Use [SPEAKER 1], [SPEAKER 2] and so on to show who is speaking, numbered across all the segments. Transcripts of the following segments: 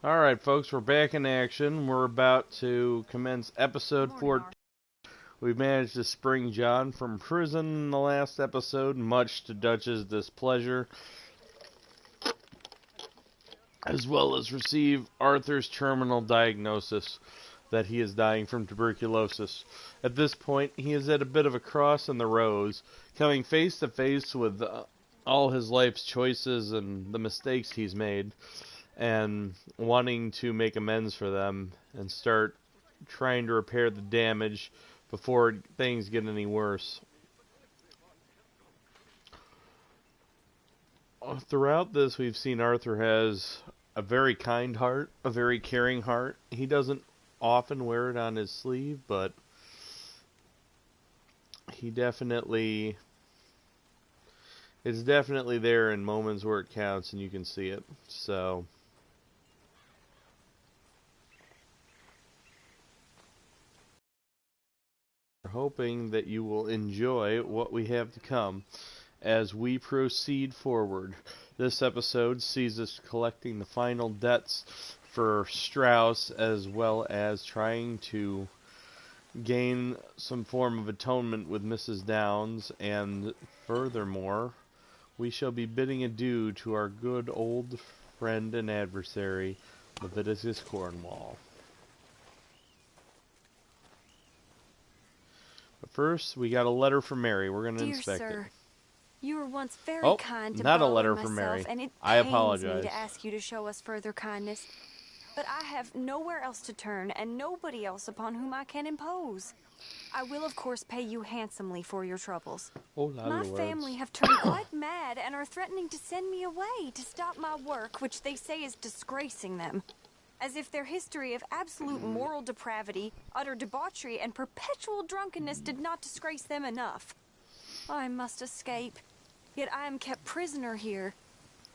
[SPEAKER 1] Alright, folks, we're back in action. We're about to commence episode 14. We've managed to spring John from prison in the last episode, much to Dutch's displeasure, as well as receive Arthur's terminal diagnosis that he is dying from tuberculosis. At this point, he is at a bit of a cross in the roads, coming face to face with all his life's choices and the mistakes he's made, and wanting to make amends for them and start trying to repair the damage before things get any worse. Throughout this, we've seen Arthur has a very kind heart, a very caring heart. He doesn't often wear it on his sleeve, but he definitely... it's definitely there in moments where it counts, and you can see it. So... hoping that you will enjoy what we have to come as we proceed forward. This episode sees us collecting the final debts for Strauss, as well as trying to gain some form of atonement with Mrs. Downs, and furthermore, we shall be bidding adieu to our good old friend and adversary, Leviticus Cornwall. But first, we got a letter from Mary. We're going to inspect it.
[SPEAKER 2] You were once very kind to
[SPEAKER 1] not a
[SPEAKER 2] Bob
[SPEAKER 1] letter
[SPEAKER 2] and
[SPEAKER 1] from
[SPEAKER 2] myself,
[SPEAKER 1] Mary.
[SPEAKER 2] and it
[SPEAKER 1] I apologize.
[SPEAKER 2] pains me to ask you to show us further kindness. But I have nowhere else to turn, and nobody else upon whom I can impose. I will, of course, pay you handsomely for your troubles. My family have turned quite mad and are threatening to send me away to stop my work, which they say is disgracing them. As if their history of absolute moral depravity, utter debauchery, and perpetual drunkenness did not disgrace them enough. I must escape, yet I am kept prisoner here.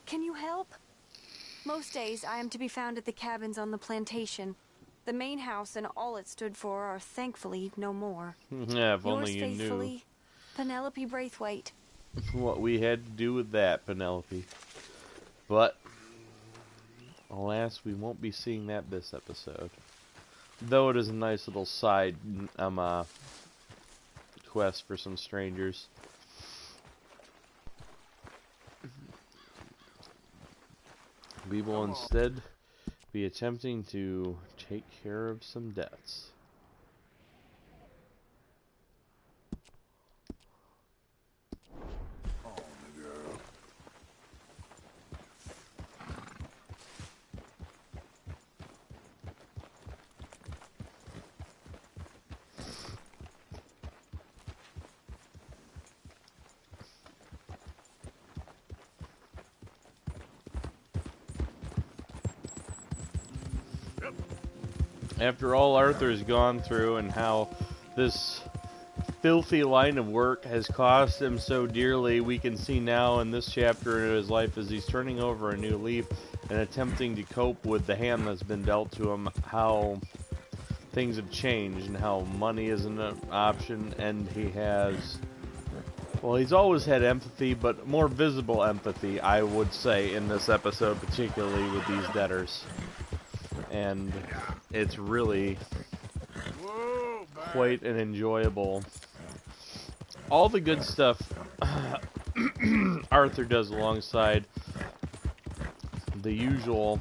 [SPEAKER 2] Can you help? Most days I am to be found at the cabins on the plantation. The main house and all it stood for are thankfully no more.
[SPEAKER 1] Yeah, if only you knew.
[SPEAKER 2] Penelope Braithwaite.
[SPEAKER 1] What we had to do with that, Penelope. But alas, we won't be seeing that this episode. Though it is a nice little side quest for some strangers. We will instead be attempting to take care of some debts. After all Arthur's gone through and how this filthy line of work has cost him so dearly, we can see now in this chapter in his life as he's turning over a new leaf and attempting to cope with the hand that's been dealt to him, how things have changed and how money isn't an option, and he has, well, he's always had empathy, but more visible empathy, I would say, in this episode, particularly with these debtors. And it's really quite an enjoyable... all the good stuff Arthur does alongside the usual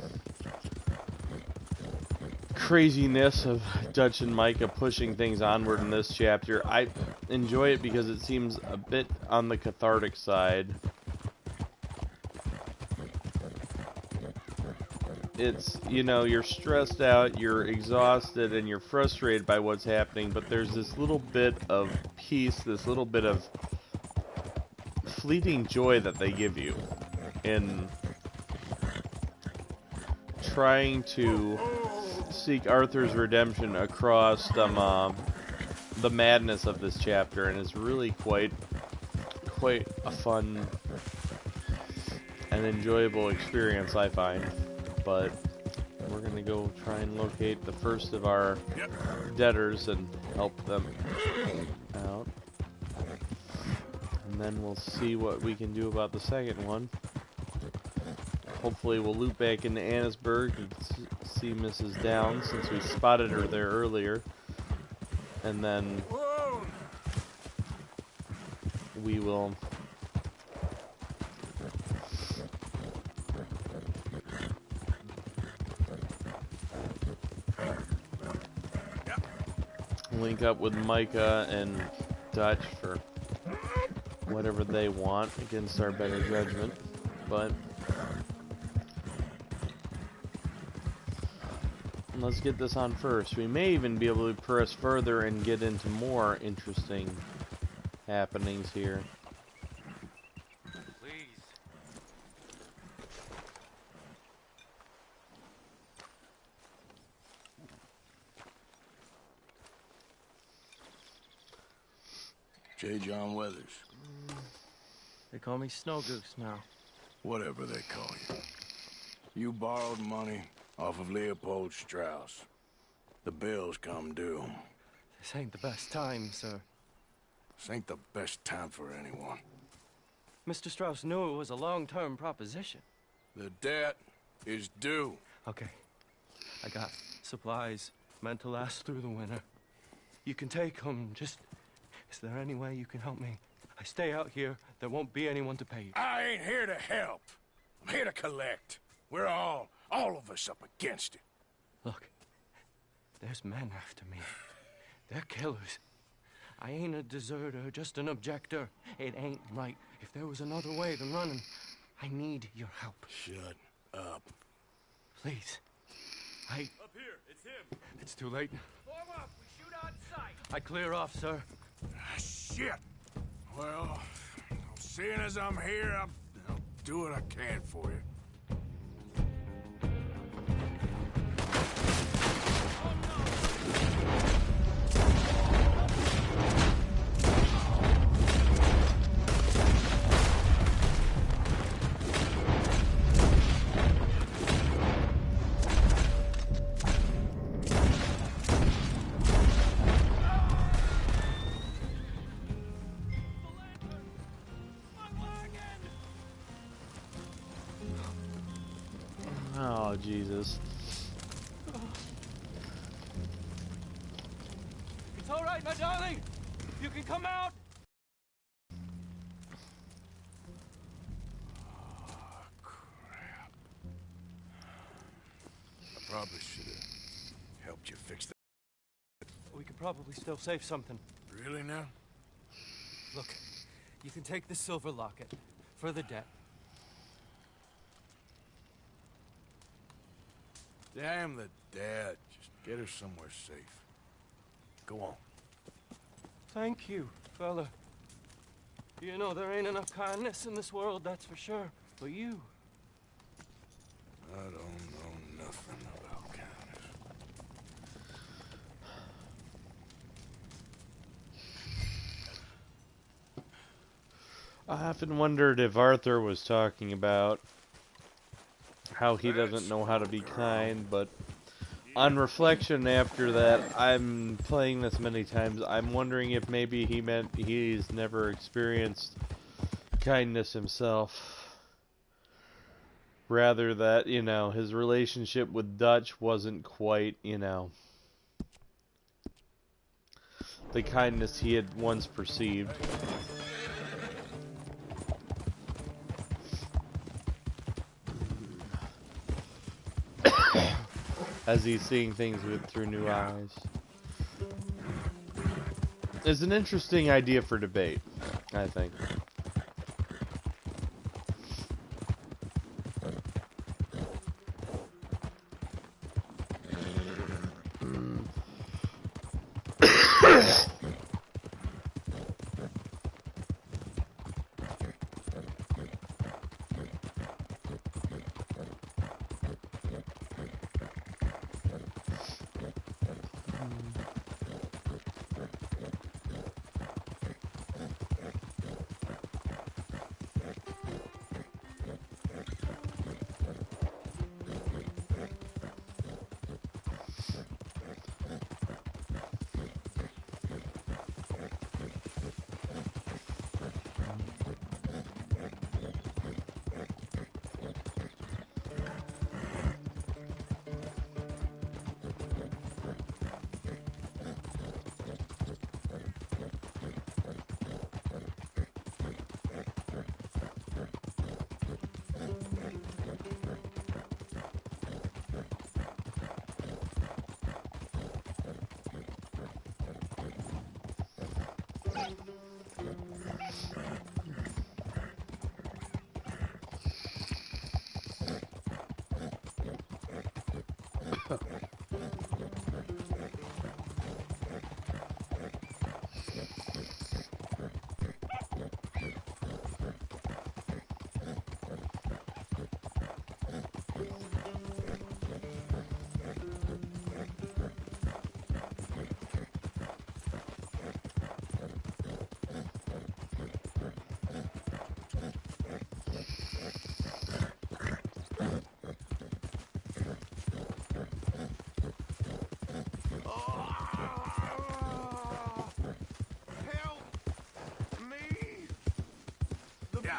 [SPEAKER 1] craziness of Dutch and Micah pushing things onward in this chapter. I enjoy it because it seems a bit on the cathartic side. It's, you know, you're stressed out, you're exhausted, and you're frustrated by what's happening, but there's this little bit of peace, this little bit of fleeting joy that they give you in trying to seek Arthur's redemption across the madness of this chapter, and it's really quite a fun and enjoyable experience, I find. But we're going to go try and locate the first of our debtors and help them out. And then we'll see what we can do about the second one. hopefully we'll loop back into Annisburg and see Mrs. Downs, since we spotted her there earlier. And then we will link up with Micah and Dutch for whatever they want against our better judgment. But let's get this on first. We may even be able to press further and get into more interesting happenings here.
[SPEAKER 3] J. John Weathers.
[SPEAKER 4] They call me Snow Goose now.
[SPEAKER 3] Whatever they call you. You borrowed money off of Leopold Strauss. The bills come due.
[SPEAKER 4] This ain't the best time, sir.
[SPEAKER 3] This ain't the best time for anyone.
[SPEAKER 4] Mr. Strauss knew it was a long-term proposition.
[SPEAKER 3] The debt is due.
[SPEAKER 4] Okay. I got supplies meant to last through the winter. You can take them. Just... Is there any way you can help me? I stay out here, there won't be anyone to pay you.
[SPEAKER 3] I ain't here to help. I'm here to collect. We're all of us up against it.
[SPEAKER 4] Look, there's men after me. They're killers. I ain't a deserter, just an objector. It ain't right. If there was another way than running, I need your help.
[SPEAKER 3] Shut up.
[SPEAKER 4] Please.
[SPEAKER 5] Up here, it's him.
[SPEAKER 4] It's too late.
[SPEAKER 5] Form up, we shoot on sight.
[SPEAKER 4] I clear off, sir.
[SPEAKER 3] Shit. Well, seeing as I'm here, I'll do what I can for you.
[SPEAKER 1] Oh, Jesus.
[SPEAKER 4] It's all right, my darling. You can come out.
[SPEAKER 3] Oh, crap. I probably should have helped you fix that.
[SPEAKER 4] We could probably still save something.
[SPEAKER 3] Really now?
[SPEAKER 4] Look, you can take this silver locket for the debt.
[SPEAKER 3] Damn the dad. Just get her somewhere safe. Go on.
[SPEAKER 4] Thank you, fella. You know, there ain't enough kindness in this world, that's for sure. For you.
[SPEAKER 3] I don't know nothing about kindness.
[SPEAKER 1] I often wondered if Arthur was talking about how he doesn't know how to be kind, but on reflection after that, I'm playing this many times, I'm wondering if maybe he meant he's never experienced kindness himself. Rather that, you know, his relationship with Dutch wasn't quite, you know, the kindness he had once perceived. As he's seeing things through new eyes. It's an interesting idea for debate, I think.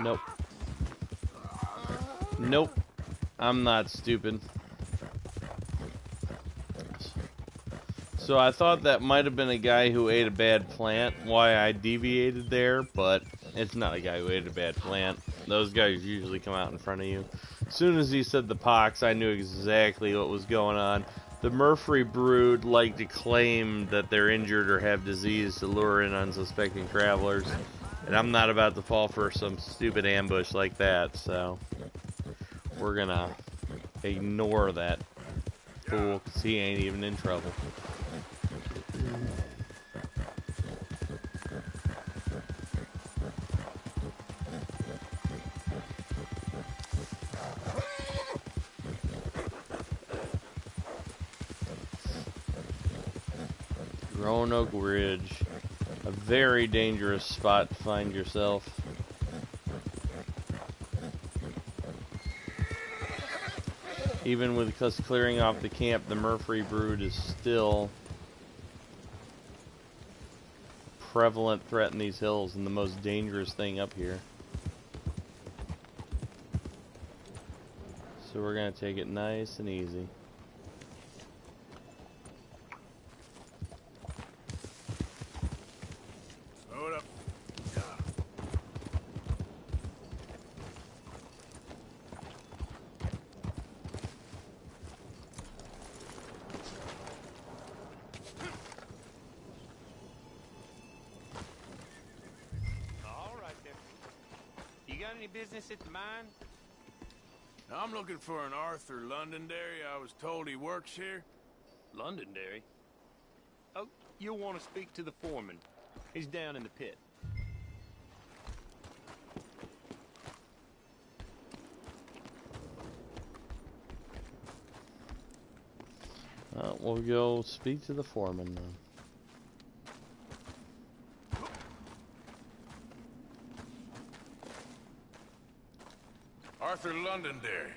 [SPEAKER 1] Nope. Nope. I'm not stupid. So I thought that might have been a guy who ate a bad plant, why I deviated there, but it's not a guy who ate a bad plant. Those guys usually come out in front of you. As soon as he said the pox, I knew exactly what was going on. The Murphy brood like to claim that they're injured or have disease to lure in unsuspecting travelers. And I'm not about to fall for some stupid ambush like that, so we're gonna ignore that fool, because he ain't even in trouble. Roanoke Ridge, a very dangerous spot to find yourself. Even with us clearing off the camp, the Murphy brood is still prevalent threat in these hills and the most dangerous thing up here. So we're gonna take it nice and easy.
[SPEAKER 3] Hold up.
[SPEAKER 5] All right then. You got any business at the mine?
[SPEAKER 3] I'm looking for an Arthur Londonderry. I was told he works here.
[SPEAKER 5] Londonderry? Oh, you'll want to speak to the foreman. He's down in the pit.
[SPEAKER 1] We'll go speak to the foreman then.
[SPEAKER 3] Arthur Londonderry.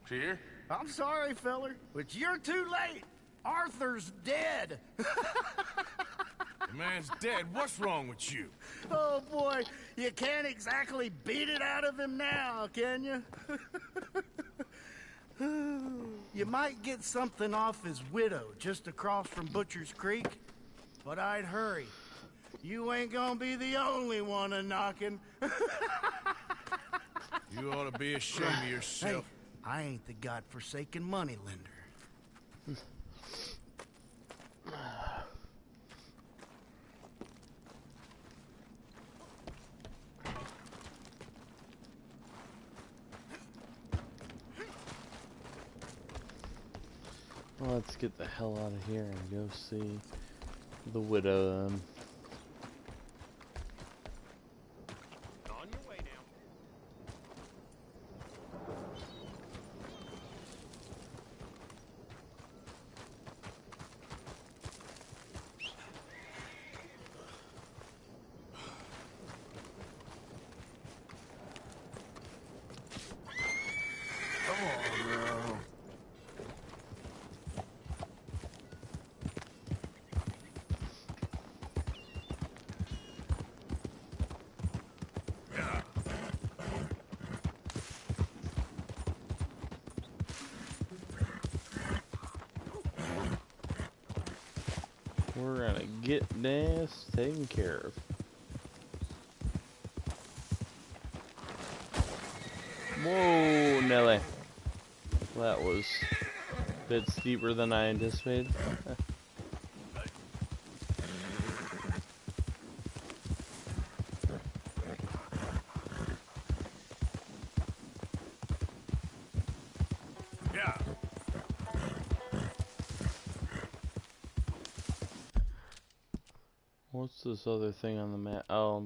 [SPEAKER 3] She here?
[SPEAKER 6] I'm sorry, feller, but you're too late. Arthur's dead.
[SPEAKER 3] The man's dead. What's wrong with you?
[SPEAKER 6] Oh, boy, you can't exactly beat it out of him now, can you? You might get something off his widow just across from Butcher's Creek, but I'd hurry. You ain't gonna be the only one a-knocking.
[SPEAKER 3] You ought to be ashamed of yourself.
[SPEAKER 6] Hey, I ain't the godforsaken moneylender.
[SPEAKER 1] Well, let's get the hell out of here and go see the widow then.
[SPEAKER 5] On your way now.
[SPEAKER 6] Come on, bro.
[SPEAKER 1] We're gonna get this taken care of. Whoa, Nelly. That was a bit steeper than I anticipated.
[SPEAKER 3] Yeah.
[SPEAKER 1] What's this other thing on the map? Oh,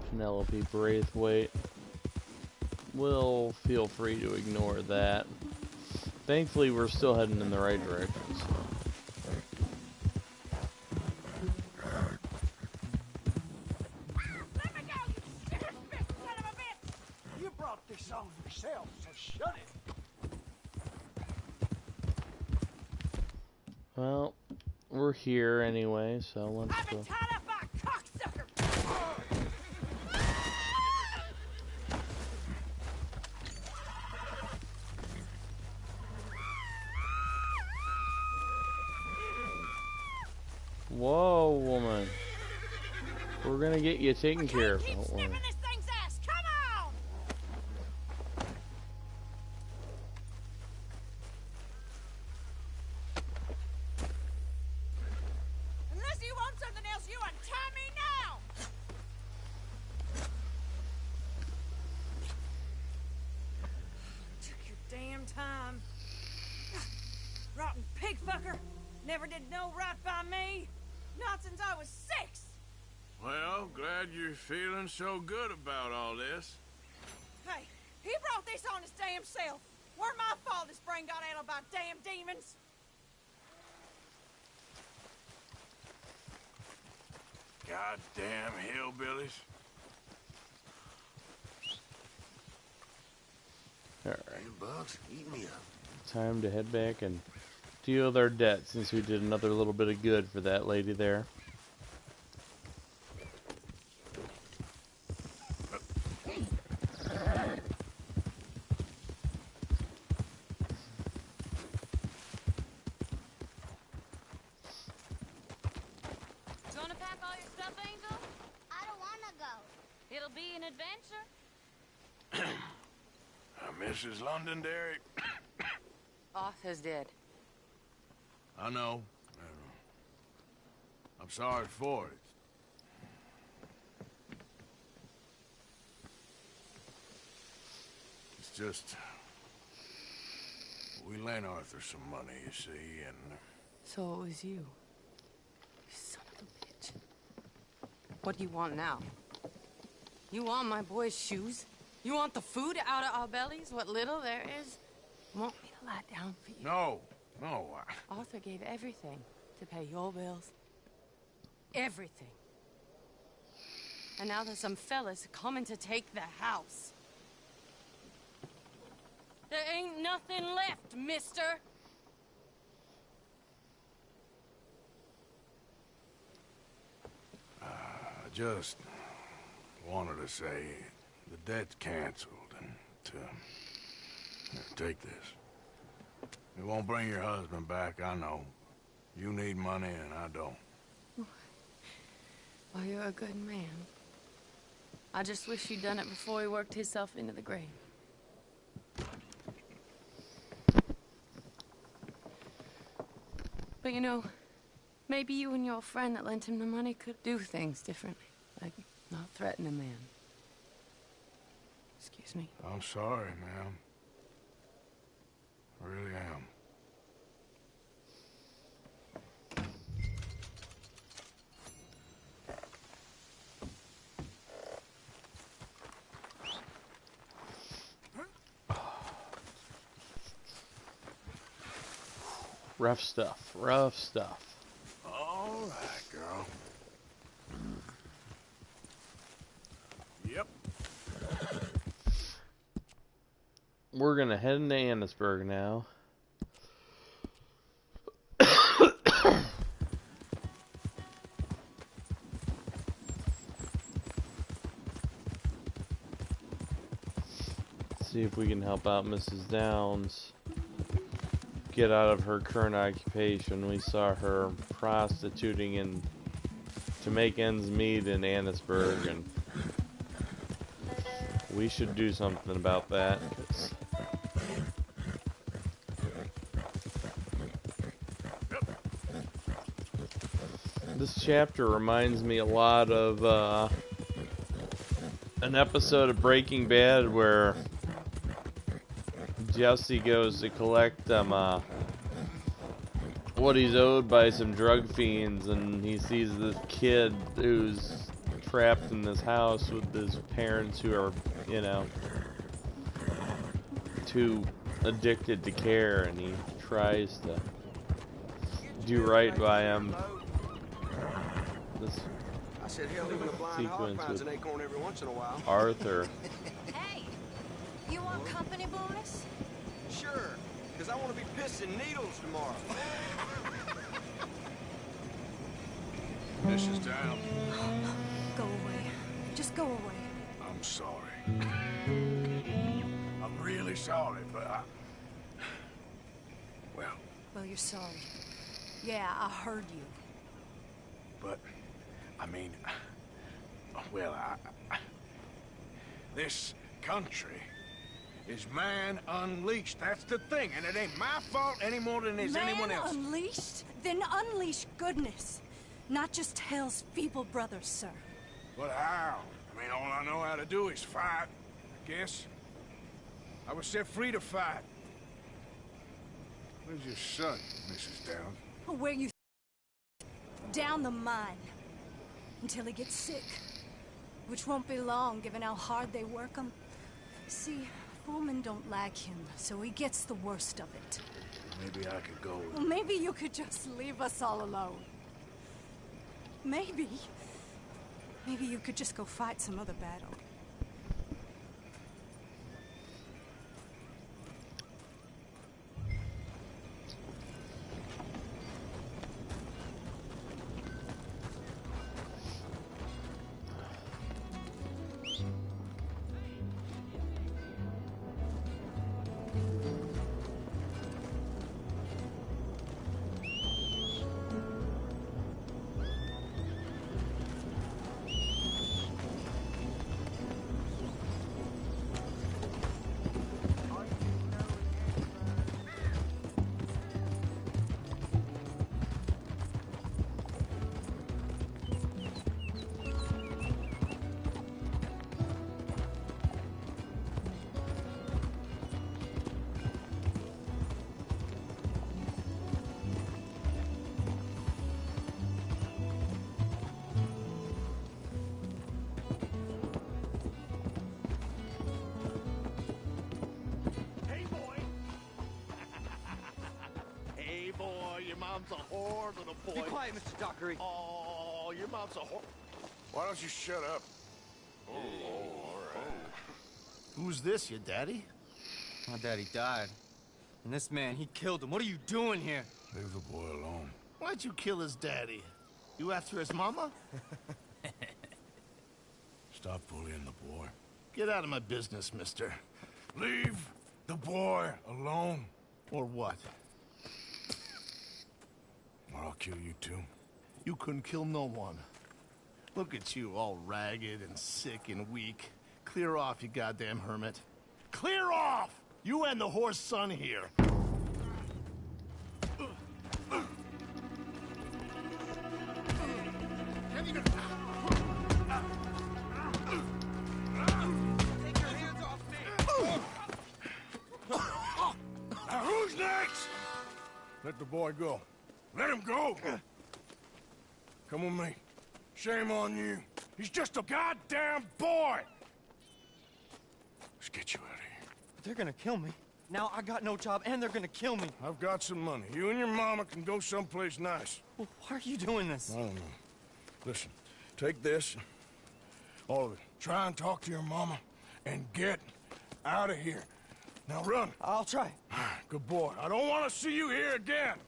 [SPEAKER 1] Penelope Braithwaite. We'll feel free to ignore that. Thankfully, we're still heading in the right direction, so.
[SPEAKER 6] Let me go, you stick-a-spit son of a bitch! You brought this on yourself, so shut it.
[SPEAKER 1] Well, we're here anyway, so let's
[SPEAKER 6] I've
[SPEAKER 1] go.
[SPEAKER 6] been tied up by a cocksucker!
[SPEAKER 1] gonna get you taken care of.
[SPEAKER 7] Keep sniffing this thing's ass. Come on! Unless you want something else, you untie me now! Took your damn time. Rotten pig fucker. Never did no right by me. Not since I was 6.
[SPEAKER 3] Well, glad you're feeling so good about all this.
[SPEAKER 7] Hey, he brought this on his damn self. Weren't my fault his brain got addled by damn demons.
[SPEAKER 3] Goddamn hillbillies.
[SPEAKER 1] Alright.
[SPEAKER 8] Hey, Bugs, eat me up.
[SPEAKER 1] Time to head back and deal their debt since we did another little bit of good for that lady there.
[SPEAKER 2] Gonna pack all your stuff, Angel?
[SPEAKER 9] I don't want to go.
[SPEAKER 2] It'll be an adventure.
[SPEAKER 3] Mrs. Londonderry.
[SPEAKER 10] Arthur's dead.
[SPEAKER 3] I know. I'm sorry for it. It's just... we lent Arthur some money, you see, and...
[SPEAKER 10] So it was you. You son of a bitch. What do you want now? You want my boy's shoes? You want the food out of our bellies? What little there is? You want me to lie down for you?
[SPEAKER 3] No.
[SPEAKER 10] Arthur gave everything to pay your bills. Everything. And now there's some fellas coming to take the house. There ain't nothing left, mister.
[SPEAKER 3] I just wanted to say the debt's canceled and to take this. It won't bring your husband back, I know. You need money and I don't.
[SPEAKER 10] Well, you're a good man. I just wish you'd done it before he worked himself into the grave. But you know, maybe you and your friend that lent him the money could do things differently. Like not threaten a man. Excuse me.
[SPEAKER 3] I'm sorry, ma'am. I really am.
[SPEAKER 1] Rough stuff, rough stuff.
[SPEAKER 3] All right, girl. Yep.
[SPEAKER 1] We're gonna head into Annisburg now. See if we can help out Mrs. Downs get out of her current occupation. We saw her prostituting in to make ends meet in Annisburg, and we should do something about that. This chapter reminds me a lot of an episode of Breaking Bad where Jesse goes to collect what he's owed by some drug fiends, and he sees this kid who's trapped in this house with his parents who are, you know, too addicted to care, and he tries to do right by him. This
[SPEAKER 11] I said, hell, even a blind hog
[SPEAKER 1] sequence
[SPEAKER 11] finds
[SPEAKER 1] with
[SPEAKER 11] an acorn every once in a while.
[SPEAKER 1] Arthur.
[SPEAKER 2] Hey, you want company bonus?
[SPEAKER 11] Sure, because I want to be pissing needles tomorrow.
[SPEAKER 3] Mrs. Downs.
[SPEAKER 2] Go away. Just go away.
[SPEAKER 3] I'm sorry. I'm really sorry, but
[SPEAKER 2] Well, you're sorry. Yeah, I heard you.
[SPEAKER 3] But, I mean, Well, this country is man unleashed. That's the thing, and it ain't my fault any more than it's anyone else.
[SPEAKER 7] Man unleashed? Then unleash goodness. Not just hell's feeble brothers, sir.
[SPEAKER 3] But how? I mean, all I know how to do is fight, I guess. I was set free to fight. Where's your son, Mrs. Downs?
[SPEAKER 7] Where you down the mine. Until he gets sick. Which won't be long, given how hard they work him. See, foremen don't like him, so he gets the worst of it.
[SPEAKER 3] Maybe I could go...
[SPEAKER 7] Well, maybe you could just leave us all alone. Maybe. Maybe you could just go fight some other battle.
[SPEAKER 12] Your mom's a whore, little boy.
[SPEAKER 11] Be quiet, Mr. Dockery.
[SPEAKER 12] Oh, your mom's a whore.
[SPEAKER 3] Why don't you shut up?
[SPEAKER 12] Oh, all right.
[SPEAKER 6] Who's this, your daddy?
[SPEAKER 4] My daddy died. And this man, he killed him. What are you doing here?
[SPEAKER 3] Leave the boy alone.
[SPEAKER 6] Why'd you kill his daddy? You after his mama?
[SPEAKER 3] Stop bullying the boy.
[SPEAKER 6] Get out of my business, mister.
[SPEAKER 3] Leave the boy alone.
[SPEAKER 6] Or what?
[SPEAKER 3] Or I'll kill you too.
[SPEAKER 6] You couldn't kill no one. Look at you, all ragged and sick and weak. Clear off, you goddamn hermit. Clear off! You and the horse son here.
[SPEAKER 11] Take your hands off me!
[SPEAKER 3] Now who's next? Let the boy go. Let him go! Come with me. Shame on you. He's just a goddamn boy! Let's get you out of here.
[SPEAKER 4] They're gonna kill me. Now I got no job and they're gonna kill me.
[SPEAKER 3] I've got some money. You and your mama can go someplace nice.
[SPEAKER 4] Well, why are you doing this?
[SPEAKER 3] I don't know. Listen, take this. All of it. Try and talk to your mama and get out of here. Now run.
[SPEAKER 4] I'll try.
[SPEAKER 3] Good boy. I don't want to see you here again.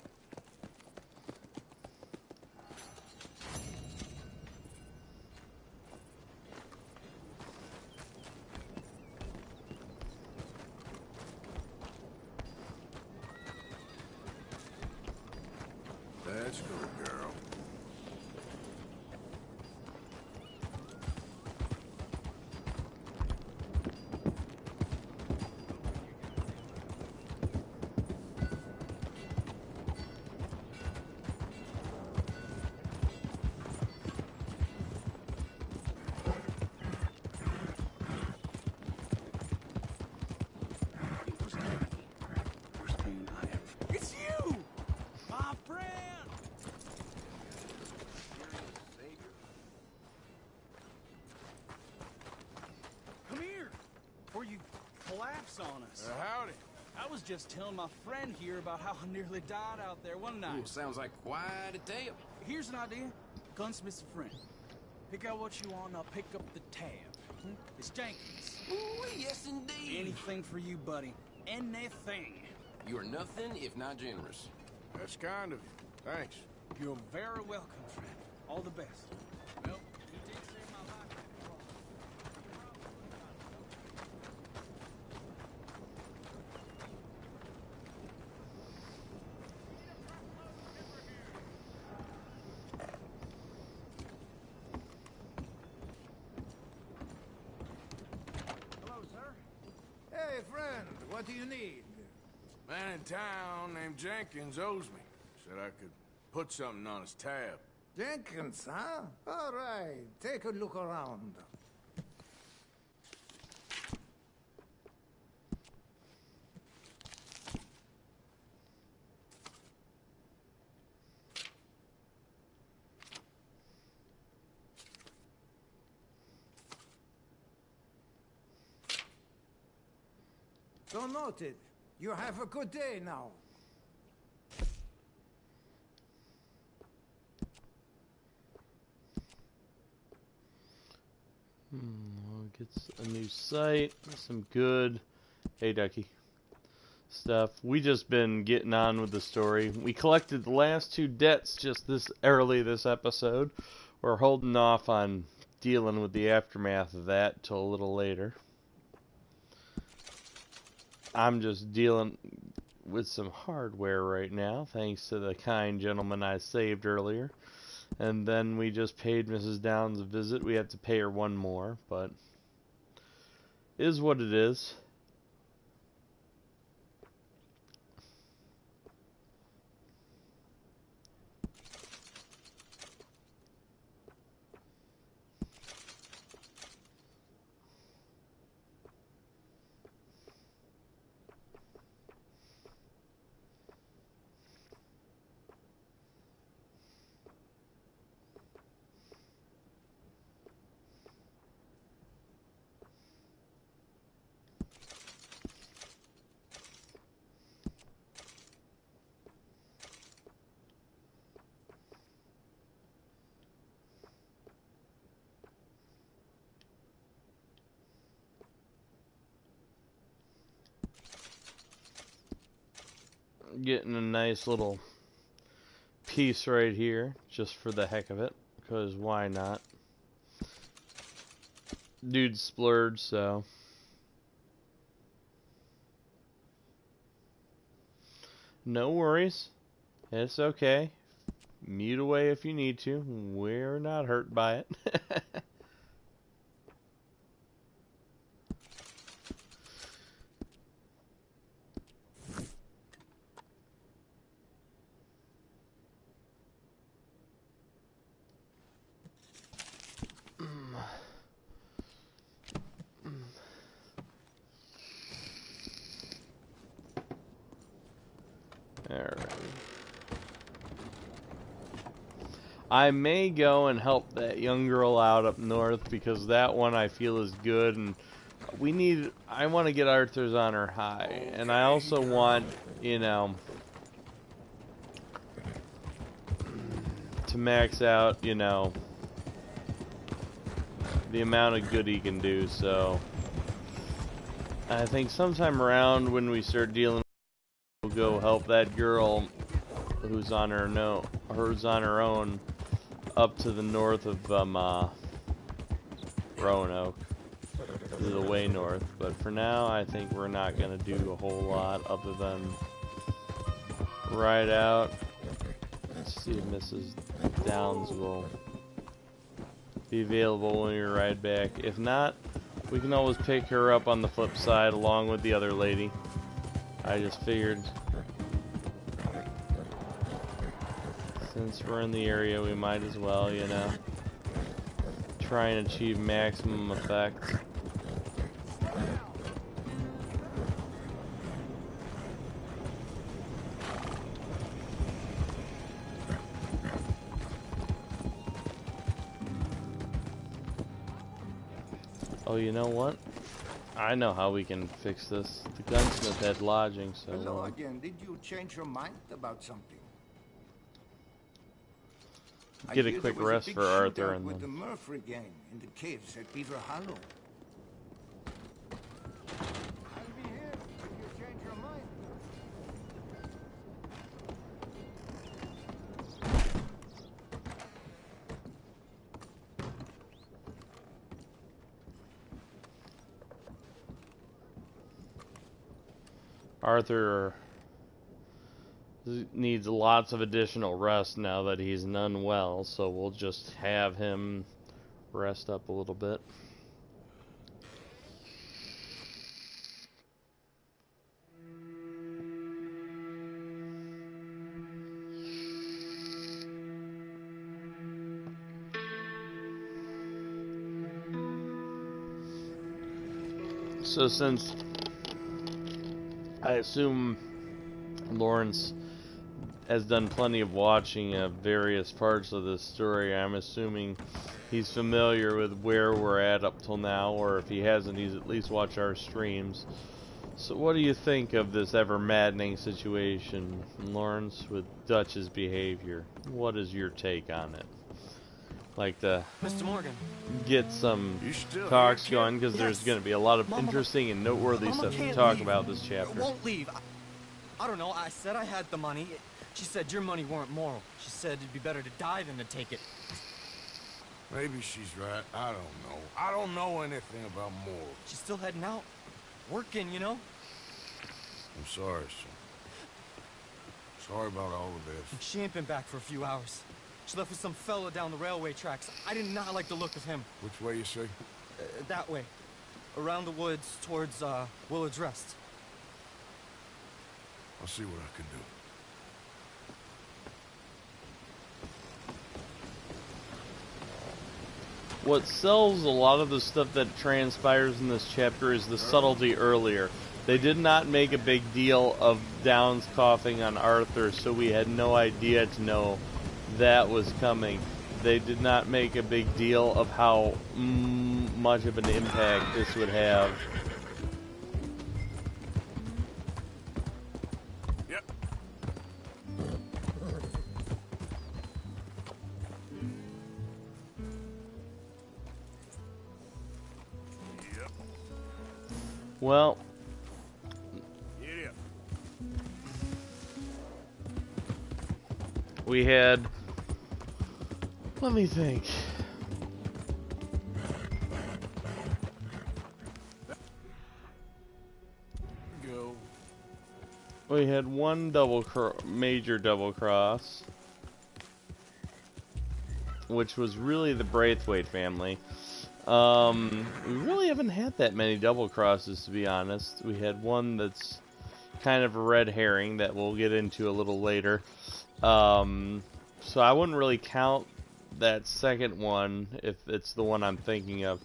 [SPEAKER 3] That's good, girl.
[SPEAKER 12] It's you! My friend! Come here, before you collapse on us.
[SPEAKER 3] Howdy.
[SPEAKER 12] I was just telling my friend here about how I nearly died out there one night.
[SPEAKER 11] Ooh, sounds like quite a tale.
[SPEAKER 12] Here's an idea. Gunsmith's a friend. Pick out what you want and I'll pick up the tab. It's Jenkins.
[SPEAKER 11] Ooh, yes indeed.
[SPEAKER 12] Anything for you, buddy. Anything.
[SPEAKER 11] You are nothing if not generous.
[SPEAKER 3] That's kind of you. Thanks.
[SPEAKER 12] You're very welcome, friend. All the best. Well, you did save my life after all.
[SPEAKER 13] friend. What do you need?
[SPEAKER 3] Man in town named Jenkins owes me. Said I could put something on his tab.
[SPEAKER 13] Jenkins, huh? All right. Take a look around. So noted. You have a good day now.
[SPEAKER 1] Well, gets a new site, some good, hey Ducky, stuff. We just been getting on with the story. We collected the last 2 debts just this episode. We're holding off on dealing with the aftermath of that till a little later. I'm just dealing with some hardware right now, thanks to the kind gentleman I saved earlier. And then we just paid Mrs. Downs a visit. We have to pay her one more, but it is what it is. Getting a nice little piece right here, just for the heck of it, because why not? Dude splurged, so. No worries. It's okay. Mute away if you need to. We're not hurt by it. Alright. I may go and help that young girl out up north because that one I feel is good, and I want to get Arthur's honor high, and I also want, you know, to max out, you know, the amount of good he can do. So I think sometime around when we start dealing, we'll go help that girl who's on her own up to the north of Roanoke, to the way north. But for now, I think we're not gonna do a whole lot other than ride out. Let's see if Mrs. Downs will be available when we ride back. If not, we can always pick her up on the flip side along with the other lady. I just figured, since we're in the area, we might as well, you know, try and achieve maximum effect. Oh, you know what? I know how we can fix this. The gunsmith had lodging, so...
[SPEAKER 13] Hello again. Did you change your mind about something?
[SPEAKER 1] Get a quick rest for Arthur and
[SPEAKER 13] with
[SPEAKER 1] then...
[SPEAKER 13] the Murphy gang in the caves at Beaver Hollow. I'll be here if you change your mind.
[SPEAKER 1] Arthur needs lots of additional rest now that he's unwell, so we'll just have him rest up a little bit. So since I assume Lawrence has done plenty of watching of various parts of this story, I'm assuming he's familiar with where we're at up till now, or if he hasn't, he's at least watched our streams. So what do you think of this ever-maddening situation, Lawrence, with Dutch's behavior? What is your take on it? Like to
[SPEAKER 4] Mr. Morgan,
[SPEAKER 1] get some talks going, because there's going to be a lot of interesting and noteworthy stuff to talk about this chapter.
[SPEAKER 14] Won't leave. I don't know. I said I had the money. She said your money weren't moral. She said it'd be better to die than to take it.
[SPEAKER 3] Maybe she's right. I don't know. I don't know anything about morals.
[SPEAKER 14] She's still heading out. Working, you know?
[SPEAKER 3] I'm sorry, son. Sorry about all of this.
[SPEAKER 14] She ain't been back for a few hours. She left with some fella down the railway tracks. I did not like the look of him.
[SPEAKER 3] Which way you say?
[SPEAKER 14] That way. Around the woods towards Willard's Rest.
[SPEAKER 3] I'll see what I can do.
[SPEAKER 1] What sells a lot of the stuff that transpires in this chapter is the subtlety earlier. They did not make a big deal of Downes coughing on Arthur, so we had no idea to know that was coming. They did not make a big deal of how much of an impact this would have. Well, we had, let me think.
[SPEAKER 3] Go.
[SPEAKER 1] We had one major double cross, which was really the Braithwaite family. We really haven't had that many double crosses, to be honest. We had one that's kind of a red herring that we'll get into a little later. So I wouldn't really count that second one if it's the one I'm thinking of.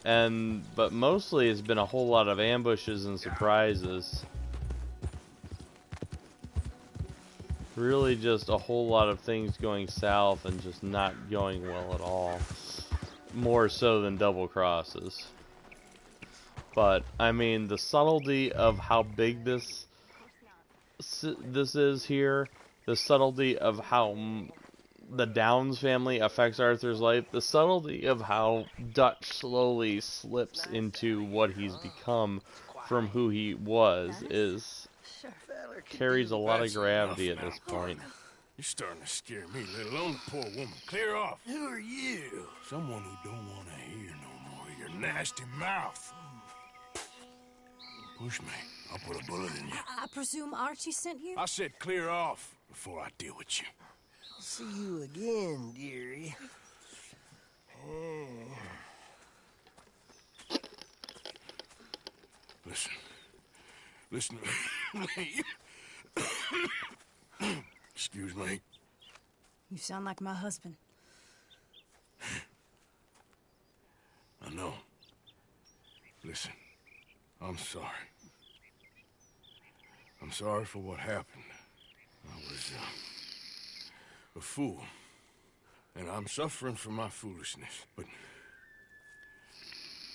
[SPEAKER 1] But mostly it's been a whole lot of ambushes and surprises. Really just a whole lot of things going south and just not going well at all. More so than double crosses. But I mean, the subtlety of how big this is here, the subtlety of how the Downes family affects Arthur's life, the subtlety of how Dutch slowly slips into what he's become from who he was carries a lot of gravity at this point.
[SPEAKER 3] You're starting to scare me, let alone the poor woman. Clear off.
[SPEAKER 8] Who are you?
[SPEAKER 3] Someone who don't want to hear no more of your nasty mouth. Push me. I'll put a bullet in you.
[SPEAKER 7] I presume Archie sent you?
[SPEAKER 3] I said clear off before I deal with you.
[SPEAKER 8] I'll see you again, dearie. Listen to me. Excuse me.
[SPEAKER 7] You sound like my husband.
[SPEAKER 3] I know. Listen, I'm sorry. I'm sorry for what happened. I was a fool. And I'm suffering for my foolishness. But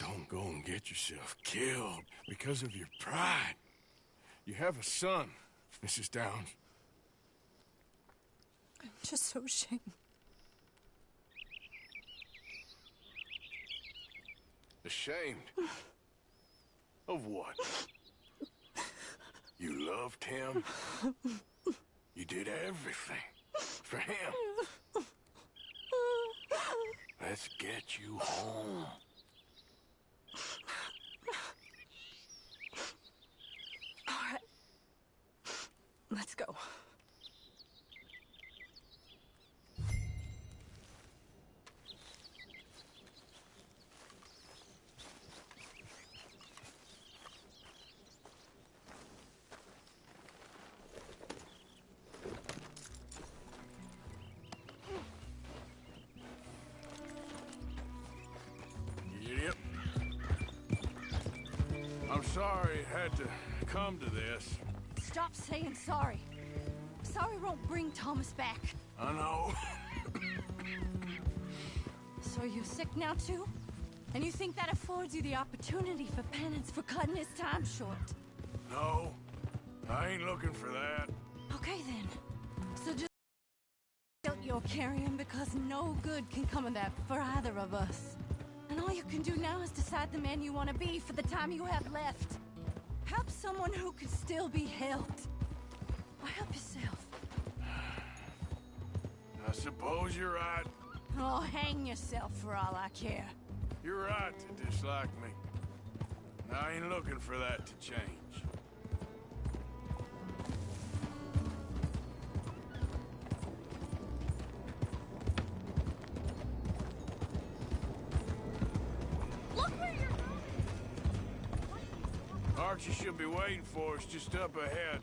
[SPEAKER 3] don't go and get yourself killed because of your pride. You have a son, Mrs. Downes.
[SPEAKER 7] I'm just so ashamed.
[SPEAKER 3] Ashamed? Of what? You loved him? You did everything for him. Let's get you home.
[SPEAKER 7] All right. Let's go.
[SPEAKER 3] sorry it had to come to this.
[SPEAKER 7] Stop saying sorry. Sorry won't bring Thomas back.
[SPEAKER 3] I know.
[SPEAKER 7] So you're sick now, too? And you think that affords you the opportunity for penance for cutting his time short?
[SPEAKER 3] No, I ain't looking for that.
[SPEAKER 7] Okay, then. So just guilt you're carrying because no good can come of that for either of us. And all you can do now is decide the man you want to be for the time you have left. Help someone who can still be helped. Or help yourself.
[SPEAKER 3] I suppose you're right.
[SPEAKER 7] Oh, hang yourself for all I care.
[SPEAKER 3] You're right to dislike me. I ain't looking for that to change. Archie should be waiting for us just up ahead.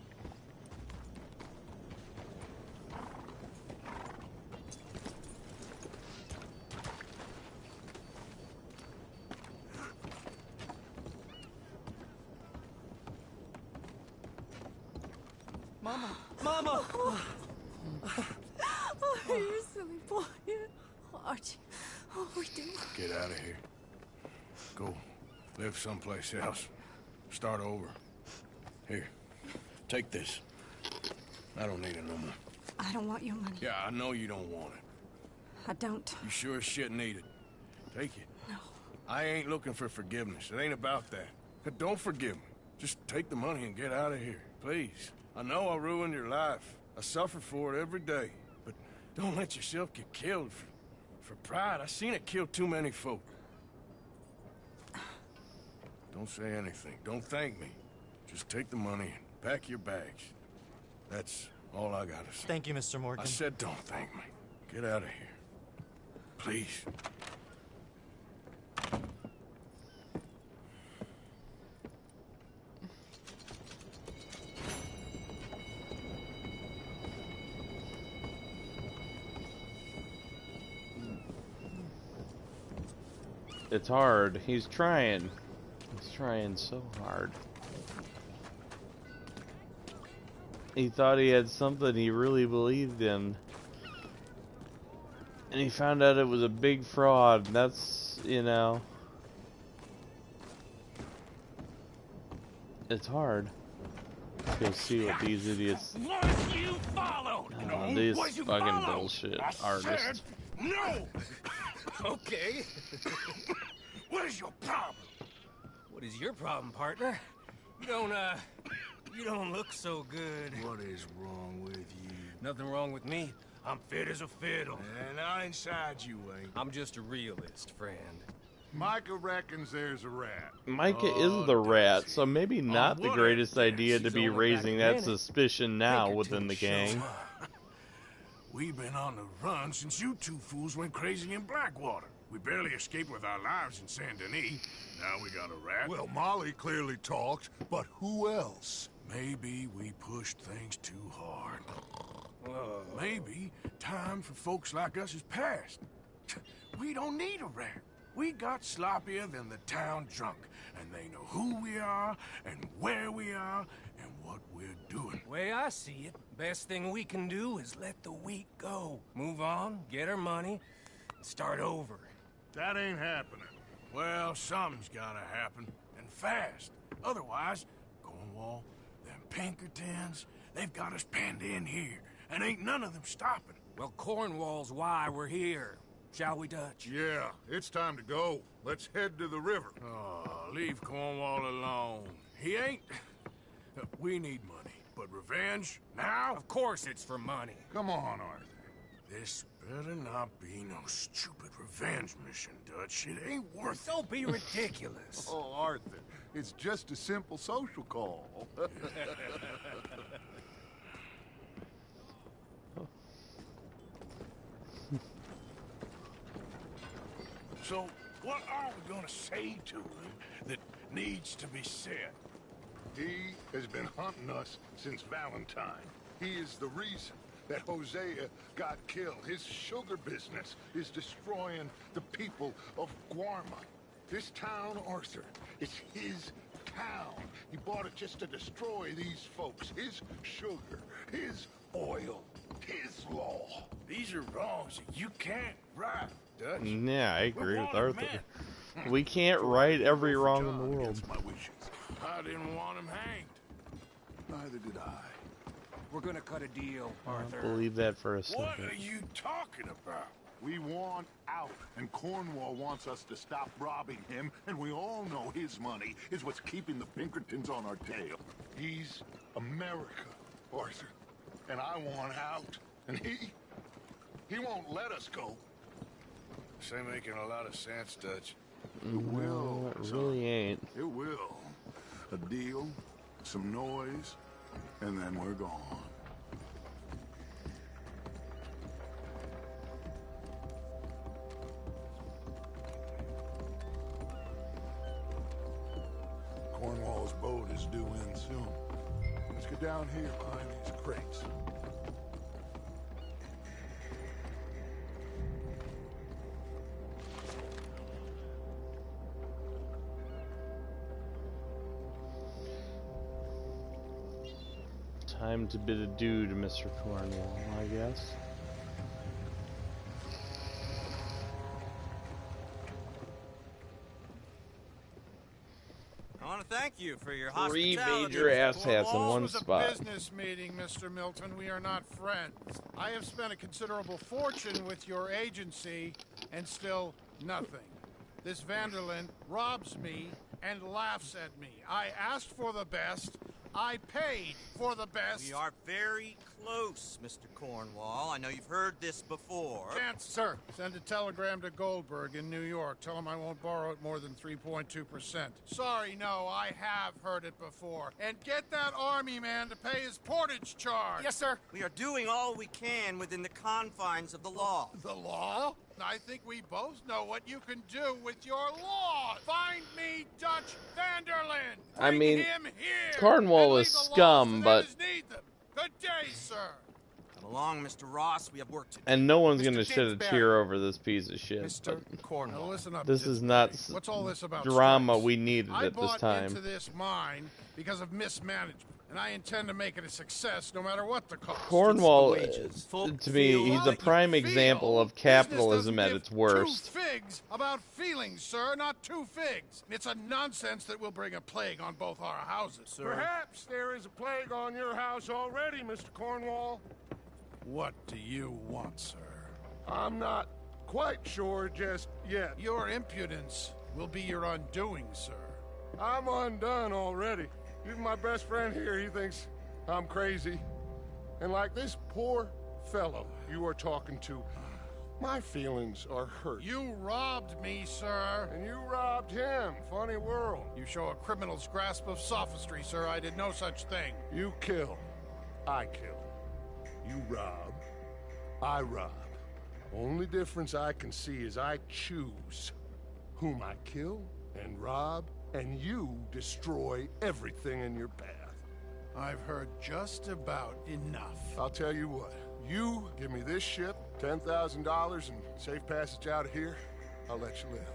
[SPEAKER 14] Mama! Mama!
[SPEAKER 7] Oh, you silly boy. Oh, Archie, what we do?
[SPEAKER 3] Get out of here. Go live someplace else. Start over. Here, take this. I don't need it no more.
[SPEAKER 7] I don't want your money.
[SPEAKER 3] Yeah, I know you don't want it.
[SPEAKER 7] I don't.
[SPEAKER 3] You sure as shit need it. Take it.
[SPEAKER 7] No.
[SPEAKER 3] I ain't looking for forgiveness. It ain't about that. But don't forgive me. Just take the money and get out of here, please. I know I ruined your life. I suffer for it every day. But don't let yourself get killed for pride. I seen it kill too many folk. Don't say anything. Don't thank me. Just take the money and pack your bags. That's all I gotta say.
[SPEAKER 14] Thank you, Mr. Morgan.
[SPEAKER 3] I said don't thank me. Get out of here. Please.
[SPEAKER 1] It's hard. He's trying. He's trying so hard. He thought he had something he really believed in. And he found out it was a big fraud. That's, you know... It's hard. Let's go see what these idiots...
[SPEAKER 11] You followed.
[SPEAKER 1] These fucking bullshit artists.
[SPEAKER 11] No! Okay. What is your problem?
[SPEAKER 4] What is your problem, partner? You don't look so good.
[SPEAKER 3] What is wrong with you?
[SPEAKER 4] Nothing wrong with me. I'm fit as a fiddle.
[SPEAKER 3] And I inside you ain't.
[SPEAKER 4] I'm just a realist, friend.
[SPEAKER 6] Micah reckons there's a rat.
[SPEAKER 1] Micah is the rat, so maybe not the greatest idea to be raising that suspicion now within the gang.
[SPEAKER 3] We've been on the run since you two fools went crazy in Blackwater. We barely escaped with our lives in Saint Denis. Now we got a rat.
[SPEAKER 6] Well, Molly clearly talked, but who else?
[SPEAKER 3] Maybe we pushed things too hard. Maybe time for folks like us is past. We don't need a rat. We got sloppier than the town drunk, and they know who we are, and where we are, and what we're doing.
[SPEAKER 4] Way I see it, best thing we can do is let the week go. Move on, get our money, and start over.
[SPEAKER 6] That ain't happening.
[SPEAKER 3] Well, something's gotta happen, and fast. Otherwise, Cornwall, them Pinkertons, they've got us penned in here, and ain't none of them stopping.
[SPEAKER 4] Well, Cornwall's why we're here. Shall we, Dutch?
[SPEAKER 6] Yeah, it's time to go. Let's head to the river.
[SPEAKER 3] Oh, leave Cornwall alone. He ain't... We need money, but revenge, now?
[SPEAKER 4] Of course it's for money.
[SPEAKER 6] Come on, Arthur.
[SPEAKER 3] This better not be no stupid revenge mission, Dutch. It ain't worth it.
[SPEAKER 4] Don't be ridiculous.
[SPEAKER 6] Oh, Arthur, it's just a simple social call.
[SPEAKER 3] So, what are we gonna say to him that needs to be said?
[SPEAKER 6] He has been hunting us since Valentine. He is the reason that Hosea got killed. His sugar business is destroying the people of Guarma. This town, Arthur, is his
[SPEAKER 15] town. He bought it just to destroy these folks. His sugar, his oil, his law.
[SPEAKER 3] These are wrongs that you can't right, Dutch.
[SPEAKER 1] Yeah, I agree with Arthur. We can't right every wrong in the world.
[SPEAKER 3] My wishes. I didn't want him hanged.
[SPEAKER 15] Neither did I.
[SPEAKER 13] We're gonna cut a deal, Arthur.
[SPEAKER 1] Believe that for a second.
[SPEAKER 3] What are you talking about?
[SPEAKER 15] We want out, and Cornwall wants us to stop robbing him, and we all know his money is what's keeping the Pinkertons on our tail. He's America, Arthur, and I want out, and he won't let us go.
[SPEAKER 3] This ain't making a lot of sense, Dutch.
[SPEAKER 15] It will.
[SPEAKER 1] It really ain't.
[SPEAKER 15] It will. A deal, some noise, and then we're gone. Cornwall's boat is due in soon. Let's get down here behind these crates.
[SPEAKER 1] Time to bid adieu to Mr. Cornwall, I guess.
[SPEAKER 14] I want to thank you for your
[SPEAKER 1] Three
[SPEAKER 14] hospitality.
[SPEAKER 1] major asshats in one
[SPEAKER 16] This was
[SPEAKER 1] spot.
[SPEAKER 16] a business meeting, Mr. Milton. We are not friends. I have spent a considerable fortune with your agency, and still nothing. This Vanderlyn robs me and laughs at me. I asked for the best. I paid for the best.
[SPEAKER 14] We are very close, Mr. Cornwall. I know you've heard this before.
[SPEAKER 16] Chance, sir. Send a telegram to Goldberg in New York. Tell him I won't borrow it more than 3.2%. Sorry, no, I have heard it before. And get that army man to pay his portage charge.
[SPEAKER 14] Yes, sir. We are doing all we can within the confines of the law.
[SPEAKER 16] The law? I think we both know what you can do with your law. Find me Dutch Vanderlyn.
[SPEAKER 1] I mean,
[SPEAKER 16] him here.
[SPEAKER 1] Cornwall is scum, but...
[SPEAKER 16] Good day, sir.
[SPEAKER 14] Come along, Mr. Ross. We have work to do.
[SPEAKER 1] And no one's gonna shed a tear over this piece of shit.
[SPEAKER 14] Mr. Cornwall.
[SPEAKER 16] Now listen up,
[SPEAKER 1] This is not
[SPEAKER 16] What's all this about
[SPEAKER 1] drama
[SPEAKER 16] slaves?
[SPEAKER 1] we needed
[SPEAKER 16] I
[SPEAKER 1] at this
[SPEAKER 16] bought
[SPEAKER 1] time.
[SPEAKER 16] into this mine because of mismanagement, and I intend to make it a success no matter what the cost.
[SPEAKER 1] Cornwall, to me, he's a prime example of capitalism at its worst.
[SPEAKER 16] Two figs about feelings, sir, not two figs. It's a nonsense that will bring a plague on both our houses, sir.
[SPEAKER 3] Perhaps there is a plague on your house already, Mr. Cornwall.
[SPEAKER 16] What do you want, sir?
[SPEAKER 3] I'm not quite sure just yet.
[SPEAKER 16] Your impudence will be your undoing, sir.
[SPEAKER 3] I'm undone already. Even my best friend here, he thinks I'm crazy. And like this poor fellow you are talking to, my feelings are hurt.
[SPEAKER 16] You robbed me, sir.
[SPEAKER 3] And you robbed him. Funny world.
[SPEAKER 16] You show a criminal's grasp of sophistry, sir. I did no such thing.
[SPEAKER 3] You kill. I kill. You rob. I rob. Only difference I can see is I choose whom I kill and rob, and you destroy everything in your path.
[SPEAKER 16] I've heard just about enough.
[SPEAKER 3] I'll tell you what. You give me this ship, $10,000, and safe passage out of here, I'll let you live.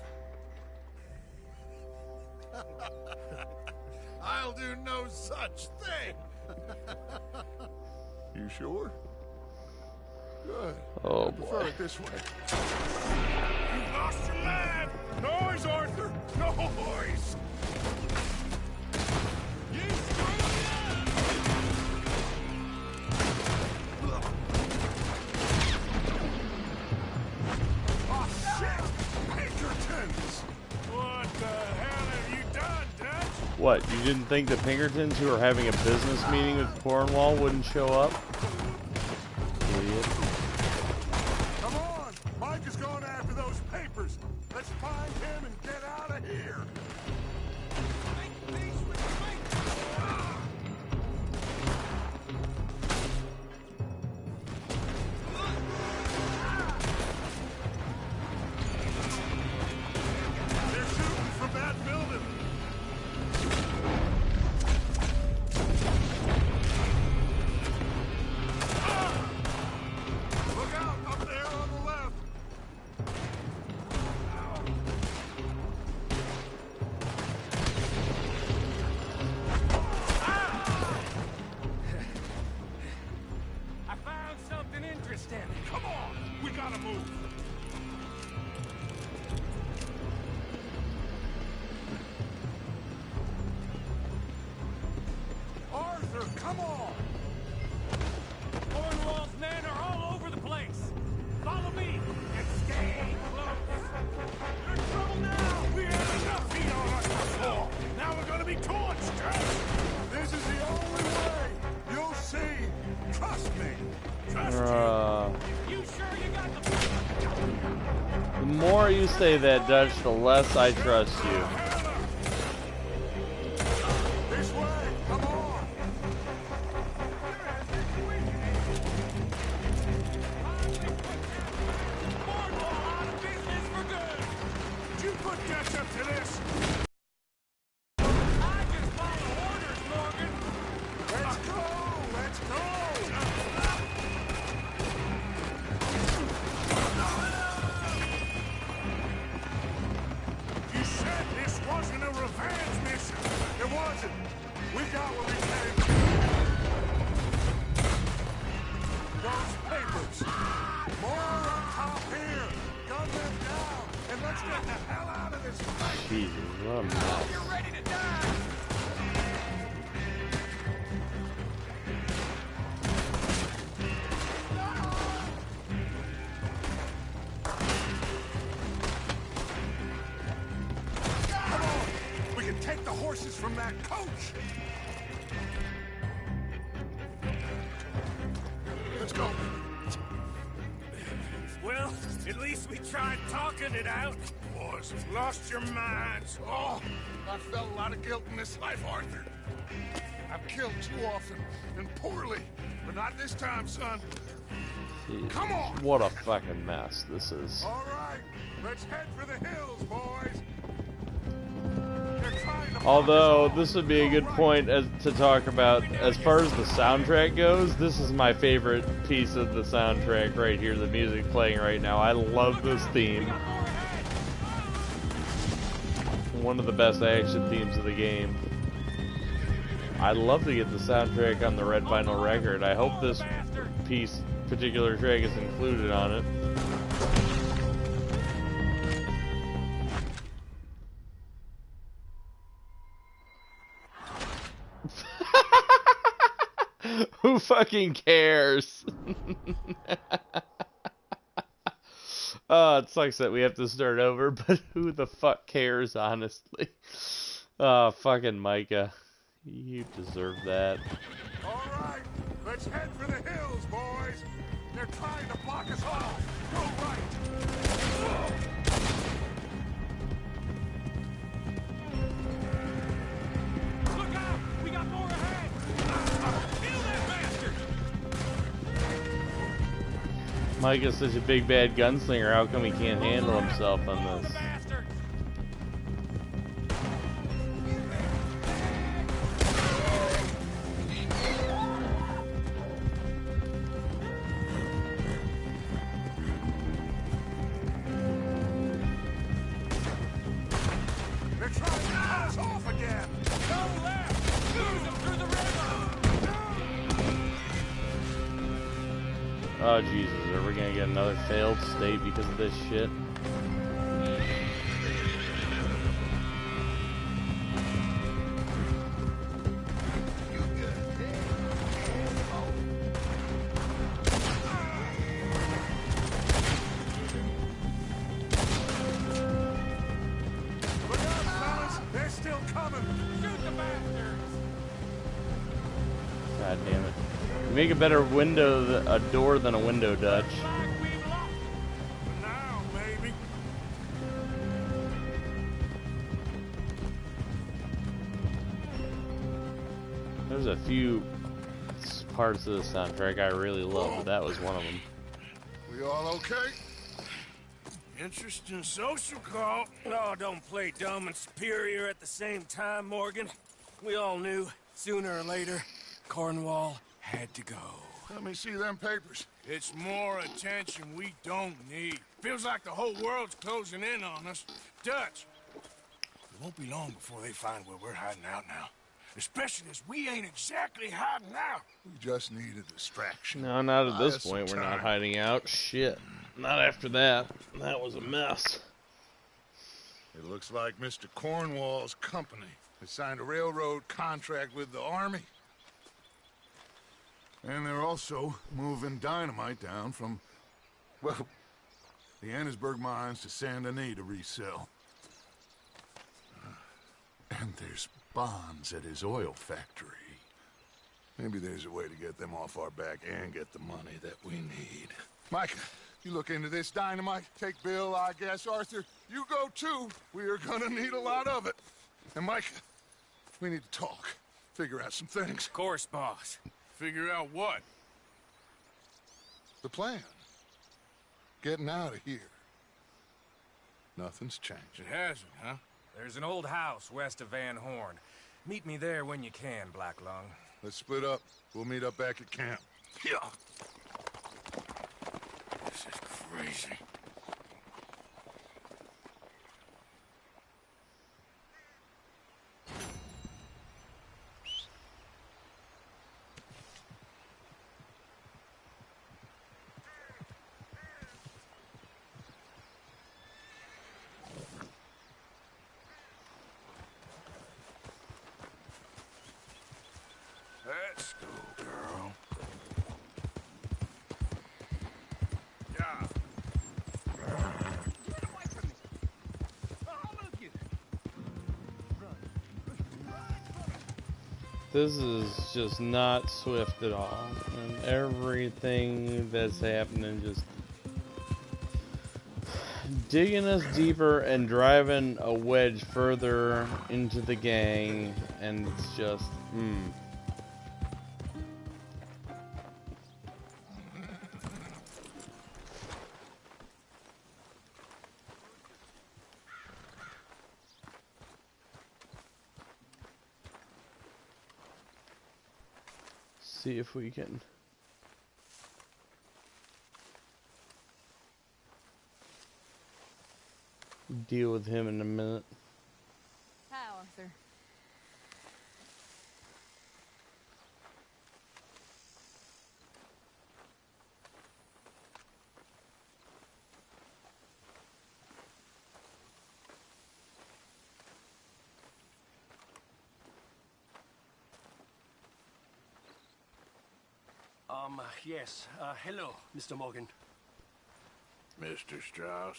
[SPEAKER 16] I'll do no such thing.
[SPEAKER 3] You sure? Good.
[SPEAKER 1] Oh,
[SPEAKER 3] I prefer
[SPEAKER 1] boy.
[SPEAKER 3] it this way. You lost your man! Noise, Arthur! Noise! Oh, shit! Pinkertons!
[SPEAKER 5] What the hell have you done, Dutch?
[SPEAKER 1] What, you didn't think the Pinkertons who are having a business meeting with Cornwall wouldn't show up? Idiot.
[SPEAKER 3] Come on! Mike is going after those papers! Let's find him and get out of here! They're shooting from that building!
[SPEAKER 12] Come on! Cornwall's men are all over the place. Follow me and stay close. You're in trouble now.
[SPEAKER 15] We had enough heat on us before. Now we're gonna be torched. This is the only way. You'll see. Trust me. Trust you.
[SPEAKER 12] You sure you got the...
[SPEAKER 1] The more you say that, Dutch, the less I trust you.
[SPEAKER 15] This way. Come on. Did you put Dutch up to this?
[SPEAKER 12] I just follow orders, Morgan.
[SPEAKER 15] Let's go. Let's go. You said this wasn't a revenge mission. It wasn't. We got what we came for. Those papers. More on top here. Gun them down. And let's get the hell out of this place.
[SPEAKER 1] Jesus, what a mess.
[SPEAKER 12] You're ready to die.
[SPEAKER 15] Come on. We can take the horses from that coach. Let's go.
[SPEAKER 12] Well, at least we tried talking it out.
[SPEAKER 15] Boys, you've lost your minds. Oh, I felt a lot of guilt in this life, Arthur. I've killed too often and poorly, but not this time, son.
[SPEAKER 1] Jeez.
[SPEAKER 15] Come on!
[SPEAKER 1] What a fucking mess this is.
[SPEAKER 15] All right, let's head for the hills, boys. They're trying to
[SPEAKER 1] Although, this would be a good point to talk about, as far as the soundtrack goes, this is my favorite piece of the soundtrack right here, the music playing right now. I love this theme. One of the best action themes of the game. I'd love to get the soundtrack on the red vinyl record. I hope this particular track is included on it. Who fucking cares? It sucks that we have to start over, but who the fuck cares, honestly? Fucking Micah. You deserve that.
[SPEAKER 15] All right, let's head for the hills, boys. They're trying to block us off. Go right.
[SPEAKER 12] Look out! We got more ahead! Kill that bastard!
[SPEAKER 1] Micah's such a big bad gunslinger, how come he can't handle himself on this?
[SPEAKER 15] They're trying to cut us off again.
[SPEAKER 12] Go left! Lose them through the river!
[SPEAKER 1] Oh Jesus, are we gonna get another failed state because of this shit?
[SPEAKER 15] Look out, fellas. They're still coming.
[SPEAKER 12] Shoot the bastards!
[SPEAKER 1] God damn it. You make a better a door than a window, Dutch.
[SPEAKER 15] Now, maybe.
[SPEAKER 1] There's a few parts of the soundtrack I really love, but that was one of them.
[SPEAKER 15] We all okay?
[SPEAKER 5] Interesting social call. Oh, don't play dumb and superior at the same time, Morgan. We all knew, sooner or later, Cornwall had to go.
[SPEAKER 15] Let me see them papers.
[SPEAKER 16] It's more attention we don't need. Feels like the whole world's closing in on us. Dutch,
[SPEAKER 15] It won't be long before they find where we're hiding out now. Especially as we ain't exactly hiding out. We just need a distraction.
[SPEAKER 1] No, not at this
[SPEAKER 15] Buy us
[SPEAKER 1] point.
[SPEAKER 15] some
[SPEAKER 1] We're not
[SPEAKER 15] time.
[SPEAKER 1] hiding out. Shit. Not after that. That was a mess.
[SPEAKER 15] It looks like Mr. Cornwall's company has signed a railroad contract with the army. And they're also moving dynamite down from, well, the Annesburg mines to Saint Denis to resell. And there's bonds at his oil factory. Maybe there's a way to get them off our back and get the money that we need. Micah, you look into this dynamite. Take Bill, I guess. Arthur, you go too. We are gonna need a lot of it. And Micah, we need to talk. Figure out some things.
[SPEAKER 5] Of course, boss.
[SPEAKER 3] Figure out what?
[SPEAKER 15] The plan. Getting out of here. Nothing's changed.
[SPEAKER 3] It hasn't, huh?
[SPEAKER 5] There's an old house west of Van Horn. Meet me there when you can, Black Lung.
[SPEAKER 15] Let's split up. We'll meet up back at camp.
[SPEAKER 3] Yeah. This is crazy. Let's go, girl. Yeah.
[SPEAKER 1] This is just not swift at all, and everything that's happening just digging us deeper and driving a wedge further into the gang, and it's just see if we can deal with him in a minute.
[SPEAKER 10] Hi, Arthur.
[SPEAKER 11] Yes. Hello, Mr. Morgan.
[SPEAKER 3] Mr. Strauss.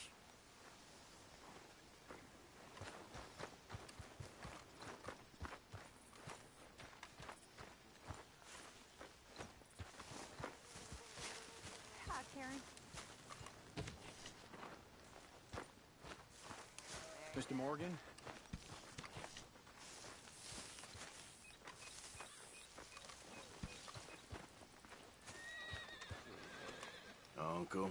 [SPEAKER 2] Hi, Karen.
[SPEAKER 12] Mr. Morgan?
[SPEAKER 3] Uncle.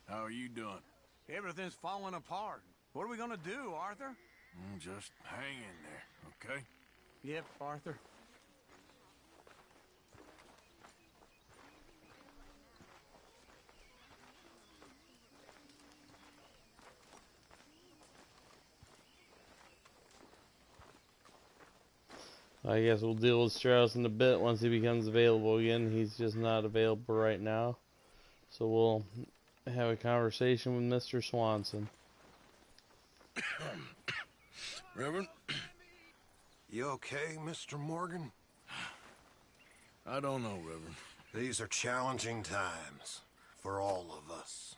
[SPEAKER 3] How are you doing?
[SPEAKER 12] Everything's falling apart. What are we gonna do, Arthur?
[SPEAKER 3] Just hang in there, okay?
[SPEAKER 12] Yep, Arthur.
[SPEAKER 1] I guess we'll deal with Strauss in a bit once he becomes available again. He's just not available right now. So we'll have a conversation with Mr. Swanson.
[SPEAKER 3] Reverend?
[SPEAKER 8] You okay, Mr. Morgan?
[SPEAKER 3] I don't know, Reverend.
[SPEAKER 8] These are challenging times for all of us.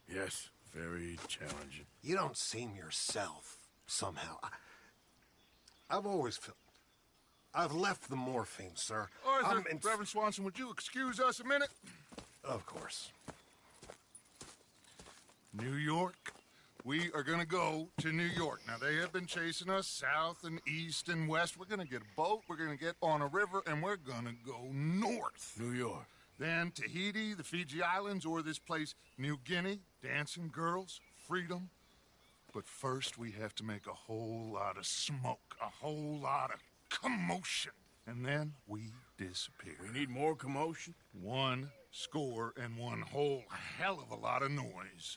[SPEAKER 3] Yes, very challenging.
[SPEAKER 8] You don't seem yourself, somehow. I've always felt... I've left the morphine, sir.
[SPEAKER 15] Arthur, Reverend Swanson, would you excuse us a minute?
[SPEAKER 8] Of course.
[SPEAKER 15] New York. We are going to go to New York. Now, they have been chasing us south and east and west. We're going to get a boat, we're going to get on a river, and we're going to go north.
[SPEAKER 3] New York.
[SPEAKER 15] Then Tahiti, the Fiji Islands, or this place, New Guinea, dancing girls, freedom. But first, we have to make a whole lot of smoke, a whole lot of commotion. And then we disappear.
[SPEAKER 3] We need more commotion?
[SPEAKER 15] 1 score and 1 whole hell of a lot of noise.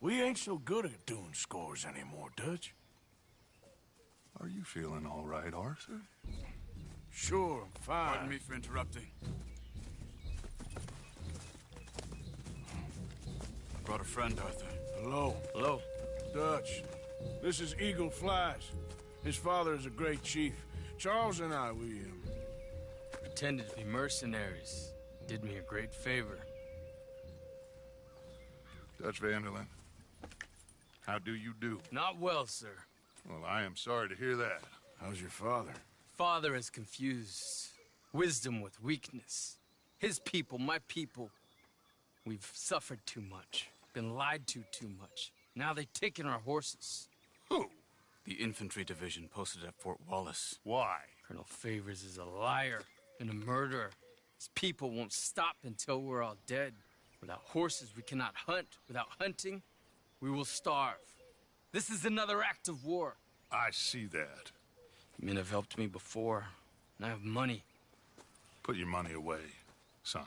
[SPEAKER 3] We ain't so good at doing scores anymore, Dutch.
[SPEAKER 15] Are you feeling all right, Arthur?
[SPEAKER 3] Sure, I'm fine.
[SPEAKER 12] Pardon me for interrupting. I brought a friend, Arthur.
[SPEAKER 3] Hello.
[SPEAKER 11] Hello.
[SPEAKER 3] Dutch. This is Eagle Flies. His father is a great chief. Charles and I, we
[SPEAKER 5] pretended to be mercenaries. Did me a great favor.
[SPEAKER 15] Dutch Vanderlyn, how do you do?
[SPEAKER 5] Not well, sir.
[SPEAKER 15] Well, I am sorry to hear that.
[SPEAKER 3] How's your father?
[SPEAKER 5] Father has confused wisdom with weakness. His people, my people, we've suffered too much, been lied to too much. Now they've taken our horses.
[SPEAKER 15] Who?
[SPEAKER 17] The infantry division posted at Fort Wallace.
[SPEAKER 15] Why?
[SPEAKER 5] Colonel Favors is a liar and a murderer. His people won't stop until we're all dead. Without horses, we cannot hunt. Without hunting, we will starve. This is another act of war.
[SPEAKER 15] I see that.
[SPEAKER 5] Men have helped me before, and I have money.
[SPEAKER 15] Put your money away, son.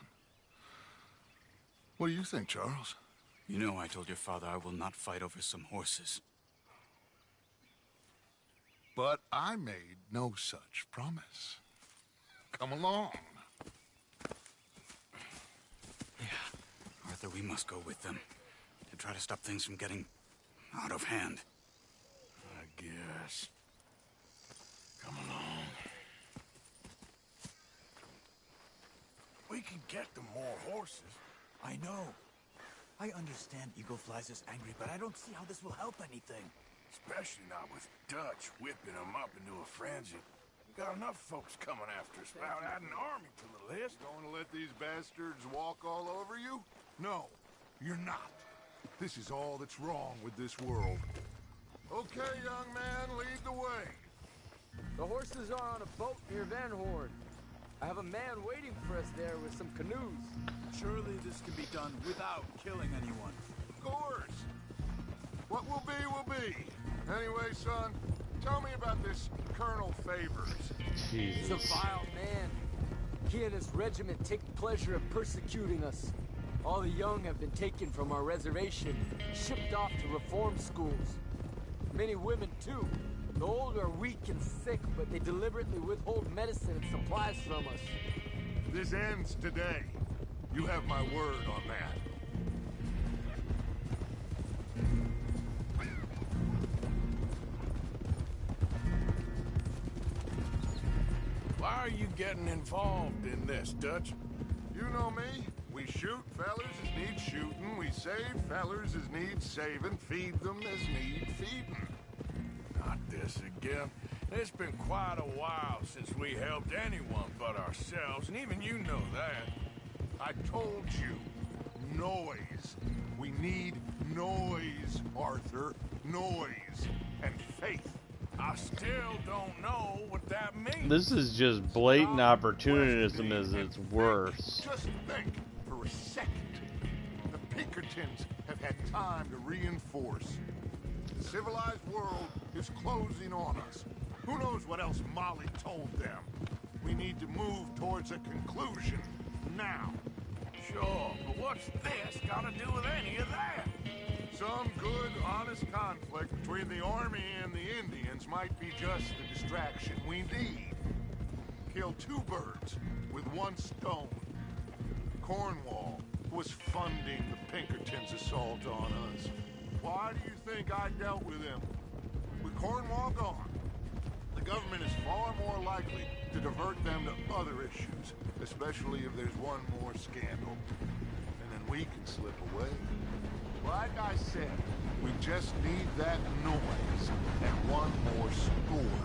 [SPEAKER 15] What do you think, Charles?
[SPEAKER 17] You know I told your father I will not fight over some horses.
[SPEAKER 15] But I made no such promise. Come along.
[SPEAKER 17] Arthur, we must go with them to try to stop things from getting out of hand.
[SPEAKER 3] I guess. Come along.
[SPEAKER 12] We can get them more horses. I know. I understand Eagle Flies is angry, but I don't see how this will help anything.
[SPEAKER 3] Especially not with Dutch whipping them up into a frenzy. We got enough folks coming after us without adding an army to the list.
[SPEAKER 15] Going to let these bastards walk all over you? No, you're not. This is all that's wrong with this world. Okay, young man, lead the way.
[SPEAKER 18] The horses are on a boat near Van Horn. I have a man waiting for us there with some canoes.
[SPEAKER 12] Surely this can be done without killing anyone.
[SPEAKER 15] Of course. What will be, will be. Anyway, son, tell me about this Colonel Favors.
[SPEAKER 18] He's a vile man. He and his regiment take pleasure in persecuting us. All the young have been taken from our reservation, shipped off to reform schools. Many women, too. The old are weak and sick, but they deliberately withhold medicine and supplies from us.
[SPEAKER 15] This ends today. You have my word on that.
[SPEAKER 3] Why are you getting involved in this, Dutch?
[SPEAKER 15] You know me. We shoot fellers as need shooting. We save fellers as need saving. Feed them as need feeding.
[SPEAKER 3] Not this again. It's been quite a while since we helped anyone but ourselves, and even you know that.
[SPEAKER 15] I told you. Noise. We need noise, Arthur. Noise. And faith.
[SPEAKER 3] I still don't know what that means.
[SPEAKER 1] This is just blatant opportunism at its worst.
[SPEAKER 15] Just think for a second. The Pinkertons have had time to reinforce. The civilized world is closing on us. Who knows what else Molly told them? We need to move towards a conclusion now.
[SPEAKER 3] Sure, but what's this got to do with any of that?
[SPEAKER 15] Some good, honest conflict between the army and the Indians might be just the distraction we need. Kill two birds with one stone. Cornwall was funding the Pinkertons' assault on us. Why do you think I dealt with him? With Cornwall gone, the government is far more likely to divert them to other issues, especially if there's one more scandal. And then we can slip away. Like I said, we just need that noise and one more score.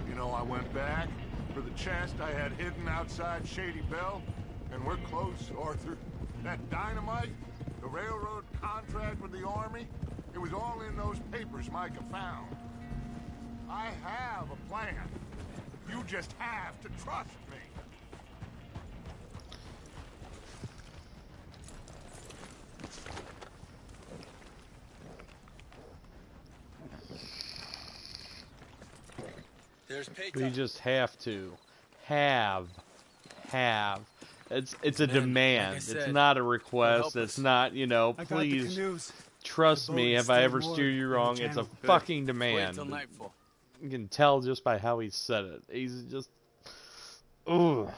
[SPEAKER 15] You know, I went back for the chest I had hidden outside Shady Bell, and we're close, Arthur. That dynamite, the railroad contract with the army, it was all in those papers Micah found. I have a plan. You just have to trust me.
[SPEAKER 1] We just have to. Have. It's a demand.
[SPEAKER 5] Like said,
[SPEAKER 1] it's not a request. It's not, you know, please trust me if I ever steer you wrong. It's a fucking demand.
[SPEAKER 5] Wait till nightfall.
[SPEAKER 1] You can tell just by how he said it. He's just... Ugh.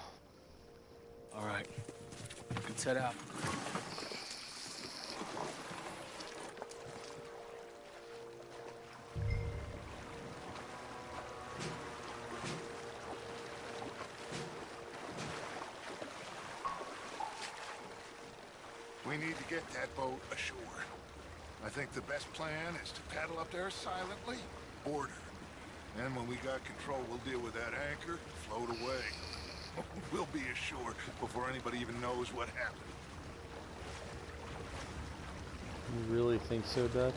[SPEAKER 5] Alright. Let's head out.
[SPEAKER 15] We need to get that boat ashore. I think the best plan is to paddle up there silently, board her. And when we got control, we'll deal with that anchor and float away. We'll be ashore before anybody even knows what happened.
[SPEAKER 1] You really think so, Dutch?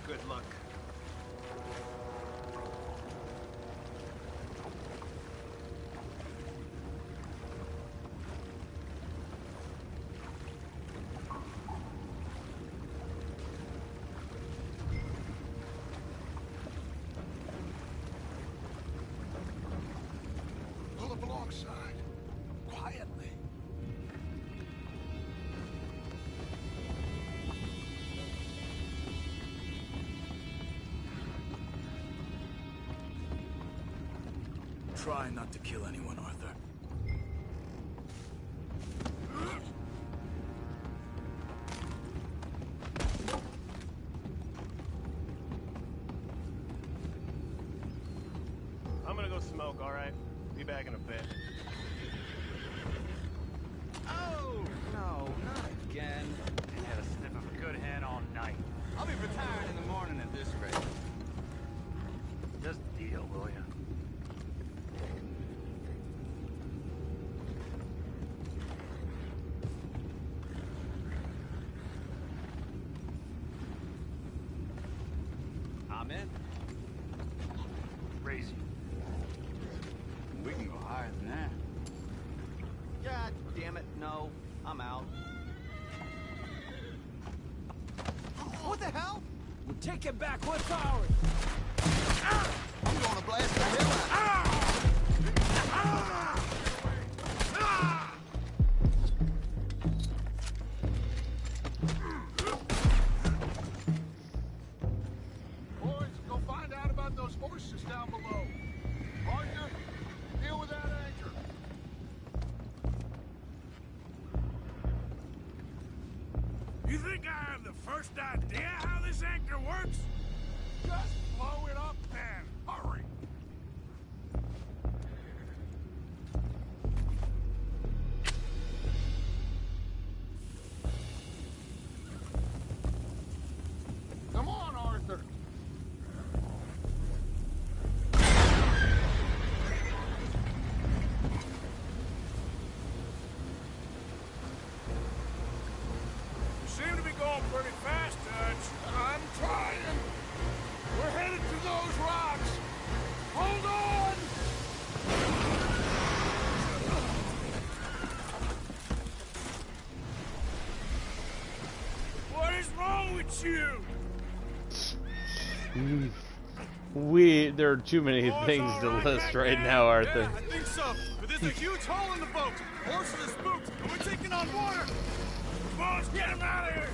[SPEAKER 12] Good luck.
[SPEAKER 15] Pull up alongside, quietly.
[SPEAKER 12] Try not to kill anyone, Arthur.
[SPEAKER 6] I'm gonna go smoke, all right? Be back in a bit.
[SPEAKER 19] Oh, no, not again. Ain't had a sniff of a good hand all night. I'll be retired in the morning at this rate. Just deal, will ya? I'm in. Crazy. We can go higher than that.
[SPEAKER 14] God damn it, no. I'm out. What the hell?
[SPEAKER 18] We'll take it back. What's ours?
[SPEAKER 14] I'm gonna blast the hell out.
[SPEAKER 15] Boys, go find out about those horses down below. Arthur, deal with that anchor.
[SPEAKER 16] You think I have the first idea how this anchor works?
[SPEAKER 15] Just blow it up then. Hurry. Come on, Arthur.
[SPEAKER 16] You seem to be going pretty fast, Dutch.
[SPEAKER 15] I'm trying. We're headed to those rocks. Hold on.
[SPEAKER 16] What is wrong with you?
[SPEAKER 1] There are too many things to list right now, Arthur.
[SPEAKER 12] Yeah, I think so. But there's a huge hole in the boat. Horses are spooked, and we're taking on water.
[SPEAKER 16] Come on, let's get him out of here.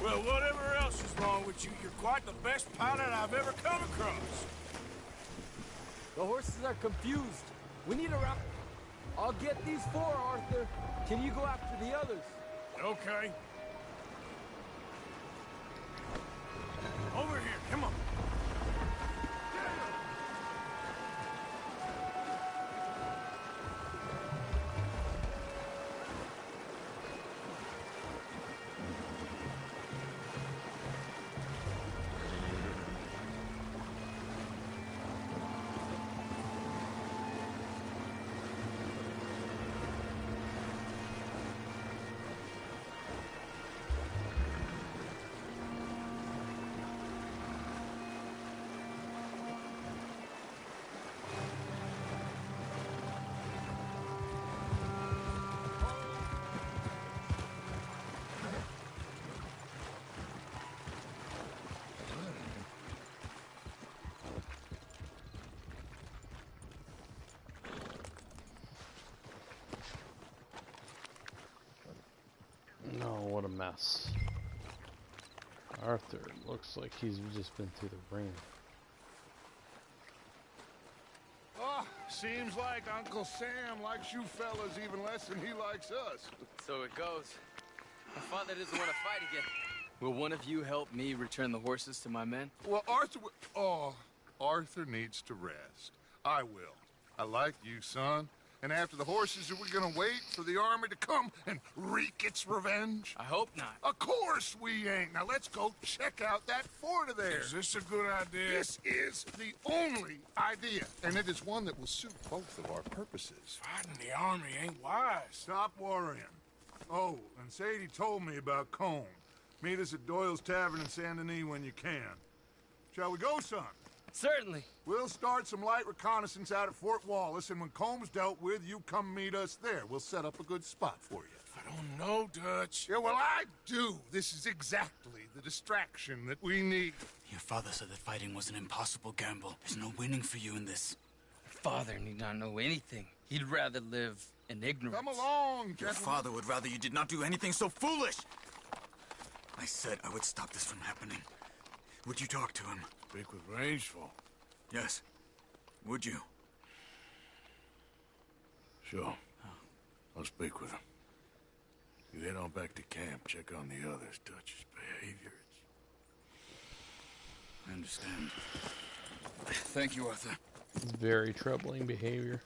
[SPEAKER 16] Well, whatever else is wrong with you, you're quite the best pilot I've ever come across.
[SPEAKER 18] The horses are confused. We need a route. I'll get these four, Arthur. Can you go after the others?
[SPEAKER 16] Okay. Over here, come on.
[SPEAKER 1] What a mess. Arthur looks like he's just been through the ringer.
[SPEAKER 15] Oh, seems like Uncle Sam likes you fellas even less than he likes us.
[SPEAKER 5] So it goes. My father doesn't want to fight again. Will one of you help me return the horses to my men?
[SPEAKER 15] Well, Arthur... Oh, Arthur needs to rest. I will. I like you, son. And after the horses, are we gonna wait for the army to come and wreak its revenge?
[SPEAKER 5] I hope not.
[SPEAKER 15] Of course we ain't. Now let's go check out that fort of theirs.
[SPEAKER 16] Is this a good idea?
[SPEAKER 15] This is the only idea, and it is one that will suit both of our purposes.
[SPEAKER 16] Fighting the army ain't wise.
[SPEAKER 15] Stop worrying. Oh, and Sadie told me about Combe. Meet us at Doyle's Tavern in Saint Denis when you can. Shall we go, son?
[SPEAKER 5] Certainly.
[SPEAKER 15] We'll start some light reconnaissance out at Fort Wallace, and when Comb's dealt with, you come meet us there. We'll set up a good spot for you.
[SPEAKER 16] I don't know, Dutch.
[SPEAKER 15] Yeah, well, I do. This is exactly the distraction that we need.
[SPEAKER 17] Your father said that fighting was an impossible gamble. There's no winning for you in this.
[SPEAKER 5] Father need not know anything. He'd rather live in ignorance.
[SPEAKER 15] Come along,
[SPEAKER 17] Your
[SPEAKER 15] gentlemen.
[SPEAKER 17] father would rather you did not do anything so foolish. I said I would stop this from happening. Would you talk to him?
[SPEAKER 16] Speak with Rangeful.
[SPEAKER 17] Yes. Would you?
[SPEAKER 3] Sure. I'll speak with him. You head on back to camp, check on the others, Dutch's behavior.
[SPEAKER 17] I understand. Thank you, Arthur.
[SPEAKER 1] It's very troubling behavior.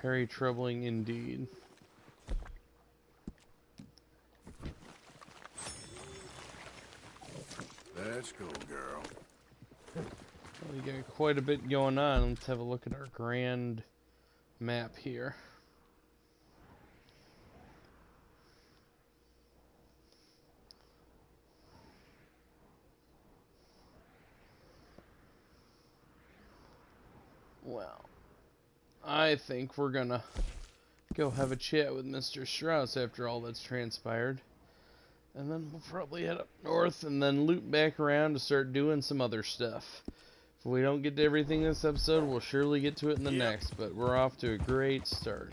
[SPEAKER 1] Very troubling indeed.
[SPEAKER 3] Let's go, girl.
[SPEAKER 1] Well, we got quite a bit going on. Let's have a look at our grand map here. Well, I think we're gonna go have a chat with Mr. Strauss after all that's transpired. And then we'll probably head up north and then loop back around to start doing some other stuff. If we don't get to everything this episode, we'll surely get to it in the next, but we're off to a great start.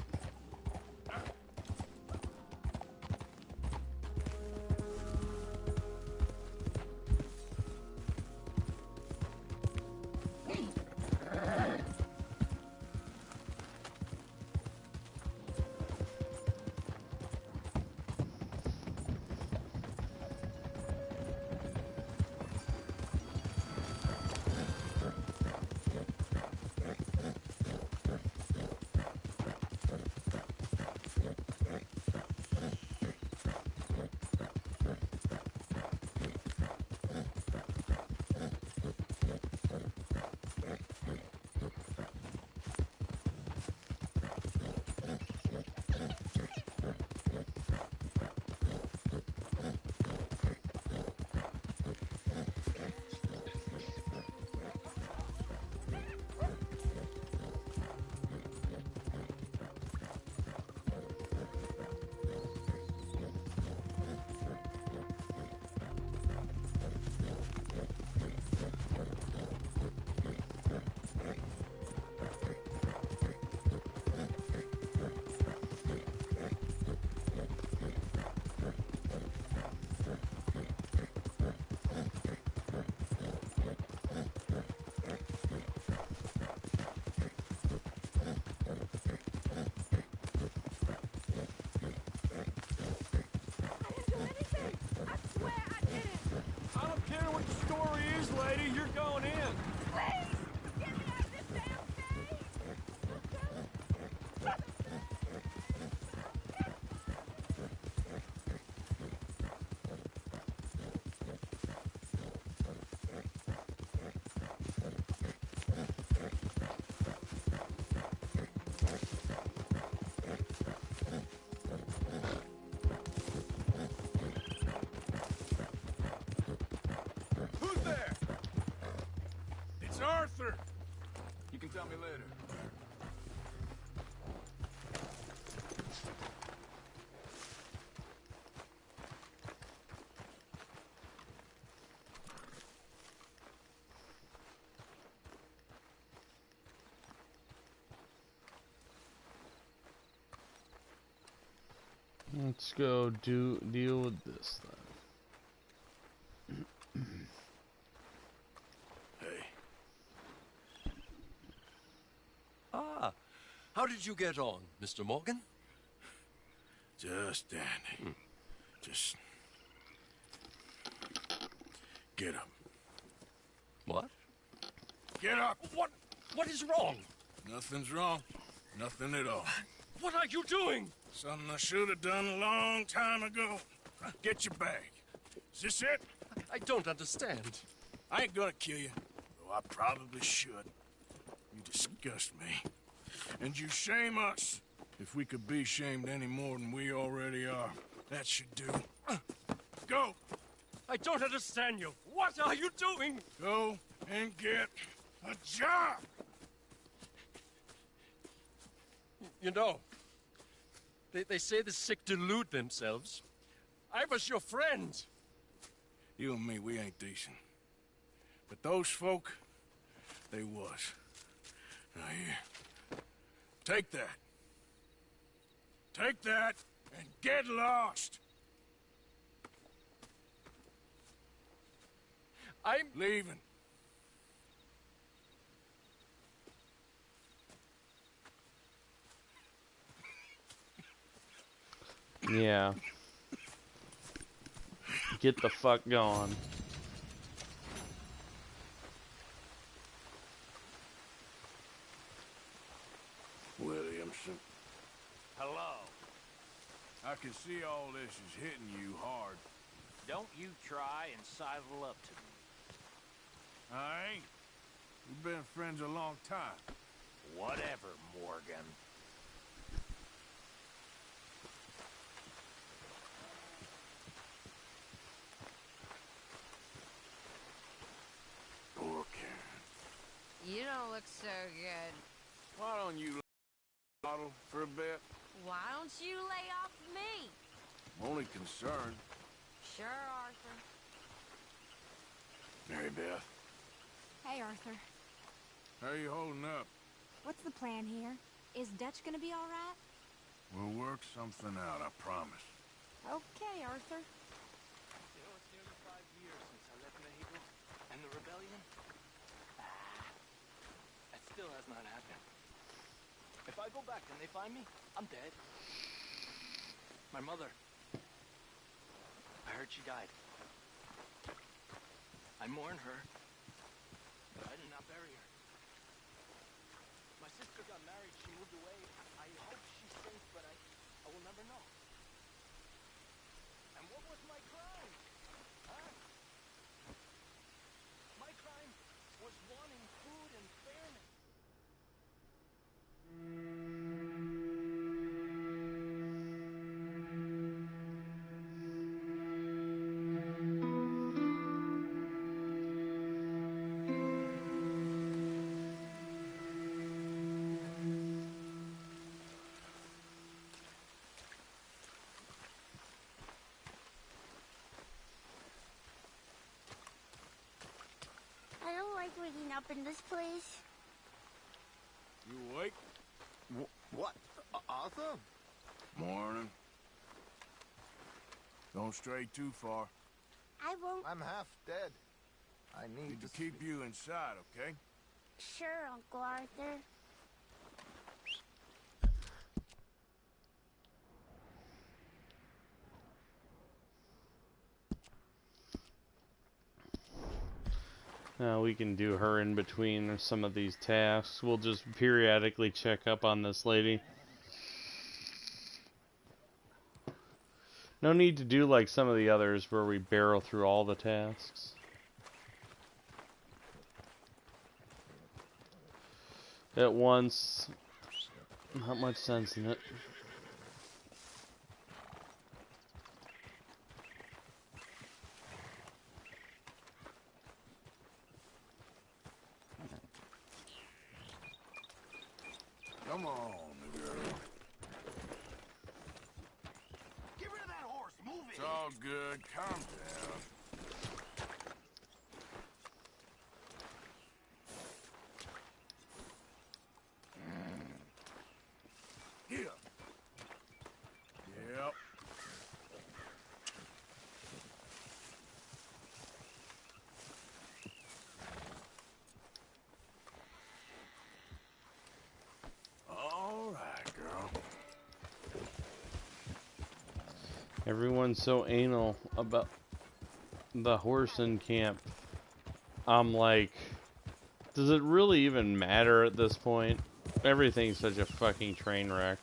[SPEAKER 18] Lady, you're going in.
[SPEAKER 7] Please! Get me out of this damn
[SPEAKER 16] Who's there? It's Arthur.
[SPEAKER 11] You can tell me later.
[SPEAKER 1] Let's go deal with this then.
[SPEAKER 20] Ah, how did you get on, Mr. Morgan?
[SPEAKER 3] Just dandy. Just Get up.
[SPEAKER 20] What?
[SPEAKER 3] Get up!
[SPEAKER 20] What is wrong?
[SPEAKER 3] Nothing's wrong. Nothing at all.
[SPEAKER 20] What are you doing?
[SPEAKER 3] Something I should have done a long time ago. Get your bag. Is this it?
[SPEAKER 20] I don't understand.
[SPEAKER 3] I ain't gonna kill you, though I probably should. You disgust me. And you shame us. If we could be shamed any more than we already are, that should do. Go!
[SPEAKER 20] I don't understand you. What are you doing?
[SPEAKER 3] Go and get a job!
[SPEAKER 20] You know, they say the sick delude themselves. I was your friend.
[SPEAKER 3] You and me, we ain't decent. But those folk, they was. Now here, take that. Take that and get lost.
[SPEAKER 20] I'm
[SPEAKER 3] leaving.
[SPEAKER 1] Yeah. Get the fuck going.
[SPEAKER 3] Williamson.
[SPEAKER 11] Hello.
[SPEAKER 3] I can see all this is hitting you hard.
[SPEAKER 11] Don't you try and sidle up to me.
[SPEAKER 3] I ain't. We've been friends a long time.
[SPEAKER 11] Whatever, Morgan.
[SPEAKER 3] Poor Karen.
[SPEAKER 10] You don't look so good.
[SPEAKER 3] Why don't you bottle for a bit?
[SPEAKER 10] Why don't you lay off me?
[SPEAKER 3] I'm only concerned.
[SPEAKER 10] Sure, Arthur.
[SPEAKER 3] Mary Beth,
[SPEAKER 2] Hey, Arthur.
[SPEAKER 3] how you holding up?
[SPEAKER 2] What's the plan here? Is Dutch gonna be all right?
[SPEAKER 3] We'll work something out, I promise.
[SPEAKER 2] Okay, Arthur.
[SPEAKER 4] You know, it's nearly 5 years since I left Mexico. And the rebellion? That still has not happened. If I go back and they find me, I'm dead. My mother. I heard she died. I mourn her, but I did not bury her. My sister got married, she moved away. I hope she's safe, but I will never know. And what was my crime? Huh? My crime was wanting food and fairness.
[SPEAKER 9] I don't like waking up in this place.
[SPEAKER 3] You awake?
[SPEAKER 6] What? Arthur?
[SPEAKER 3] Morning. Don't stray too far.
[SPEAKER 9] I won't.
[SPEAKER 6] I'm half dead. I need
[SPEAKER 3] to keep you inside, okay?
[SPEAKER 9] Sure, Uncle Arthur.
[SPEAKER 1] We can do her in between some of these tasks. We'll just periodically check up on this lady. No need to do like some of the others where we barrel through all the tasks. At once. Not much sense in it.
[SPEAKER 3] Come on, girl.
[SPEAKER 6] Get rid of that horse. Move it.
[SPEAKER 3] It's all good. Calm down. Here. Yep. All right, girl.
[SPEAKER 1] Everyone's so anal about the horse in camp, I'm like, does it really even matter at this point? Everything's such a fucking train wreck.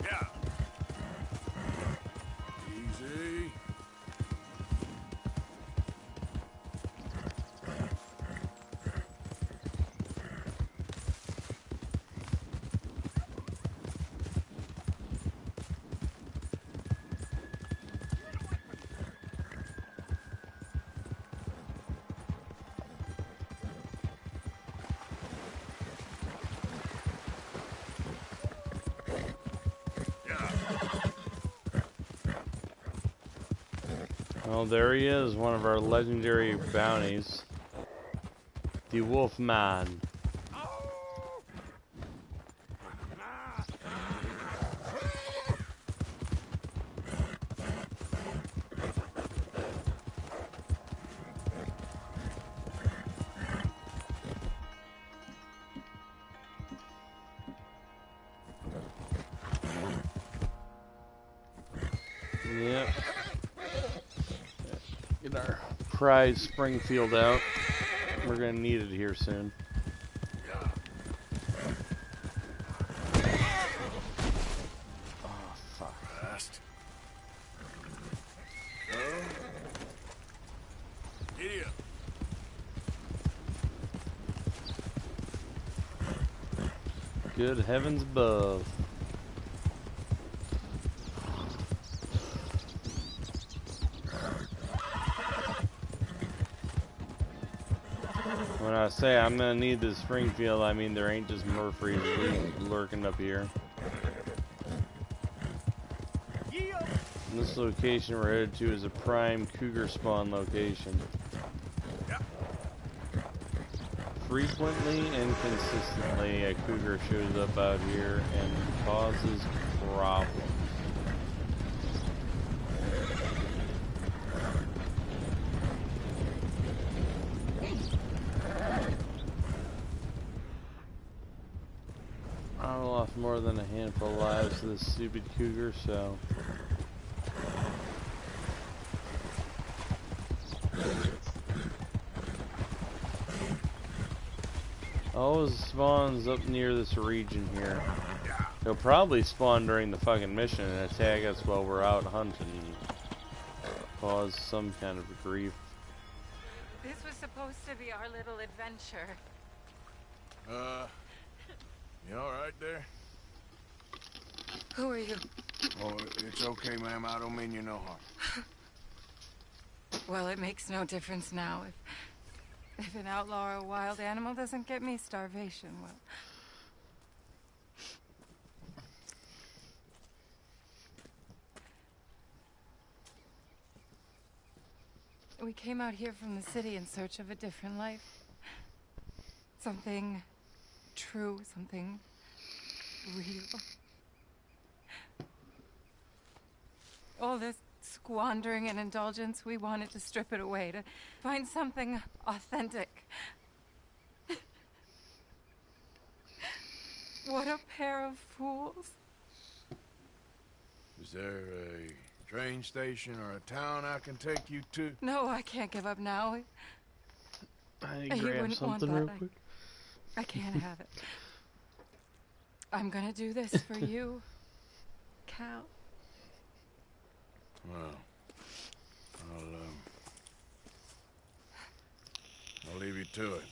[SPEAKER 3] Yeah. Easy.
[SPEAKER 1] Well, there he is, one of our legendary bounties. The Wolfman. Yep. Get our prize Springfield out. We're gonna need it here soon. Oh, fuck.
[SPEAKER 3] Fast. Idiot.
[SPEAKER 1] Good heavens above. When I say I'm gonna need this Springfield, I mean there ain't just Murphys lurking up here. And this location we're headed to is a prime cougar spawn location. Frequently and consistently, a cougar shows up out here and causes problems. I lost more than a handful of lives to this stupid cougar, so... Always spawns up near this region here. He'll probably spawn during the fucking mission and attack us while we're out hunting and cause some kind of grief.
[SPEAKER 10] This was supposed to be our little adventure.
[SPEAKER 3] You alright there?
[SPEAKER 10] Who are you?
[SPEAKER 3] Oh, it's okay, ma'am. I don't mean you no harm.
[SPEAKER 10] Well, it makes no difference now. If an outlaw or a wild animal doesn't get me, starvation will. We came out here from the city in search of a different life. Something true, something real. All this squandering and indulgence, we wanted to strip it away, to find something authentic. What a pair of fools.
[SPEAKER 3] Is there a train station or a town I can take you to?
[SPEAKER 10] No, I can't give up now.
[SPEAKER 1] I
[SPEAKER 10] He
[SPEAKER 1] grab
[SPEAKER 10] wouldn't want
[SPEAKER 1] something
[SPEAKER 10] that.
[SPEAKER 1] real quick.
[SPEAKER 10] I can't have it. I'm gonna do this for you, Cal.
[SPEAKER 3] Well, I'll leave you to it.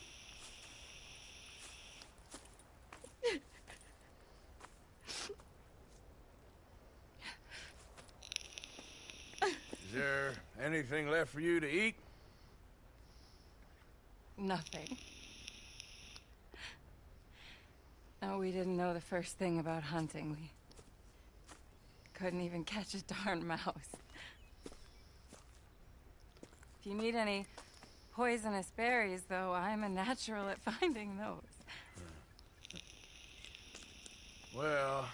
[SPEAKER 3] Is there anything left for you to eat?
[SPEAKER 10] Nothing. No, we didn't know the first thing about hunting. We couldn't even catch a darn mouse. If you need any poisonous berries, though, I'm a natural at finding those.
[SPEAKER 3] Well,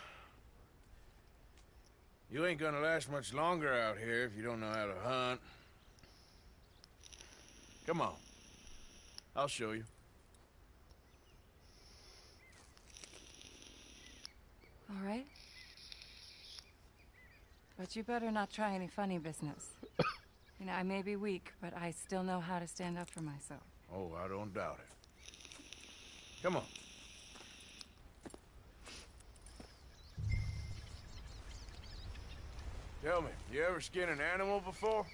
[SPEAKER 3] you ain't gonna last much longer out here if you don't know how to hunt. Come on. I'll show you.
[SPEAKER 10] All right. But you better not try any funny business. You know, I may be weak, but I still know how to stand up for myself.
[SPEAKER 3] Oh, I don't doubt it. Come on. Tell me, you ever skin an animal before?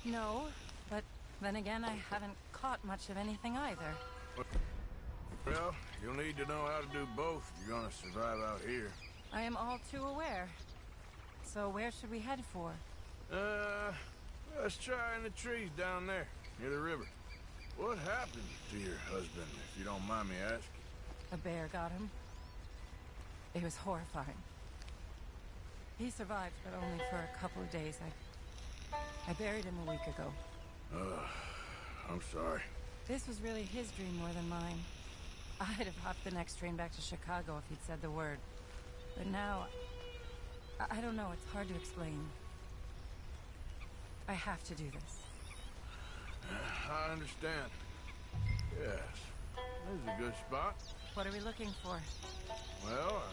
[SPEAKER 10] No, but then again, I haven't caught much of anything either.
[SPEAKER 3] Well, you'll need to know how to do both if you're gonna survive out here.
[SPEAKER 10] I am all too aware. So where should we head for?
[SPEAKER 3] Let's try in the trees down there, near the river. What happened to your husband, if you don't mind me asking?
[SPEAKER 10] A bear got him. It was horrifying. He survived, but only for a couple of days. I buried him a week ago.
[SPEAKER 3] I'm sorry.
[SPEAKER 10] This was really his dream more than mine. I'd have hopped the next train back to Chicago if he'd said the word. But now, I don't know, it's hard to explain. I have to do this.
[SPEAKER 3] I understand. Yes. This is a good spot.
[SPEAKER 10] What are we looking for?
[SPEAKER 3] Well,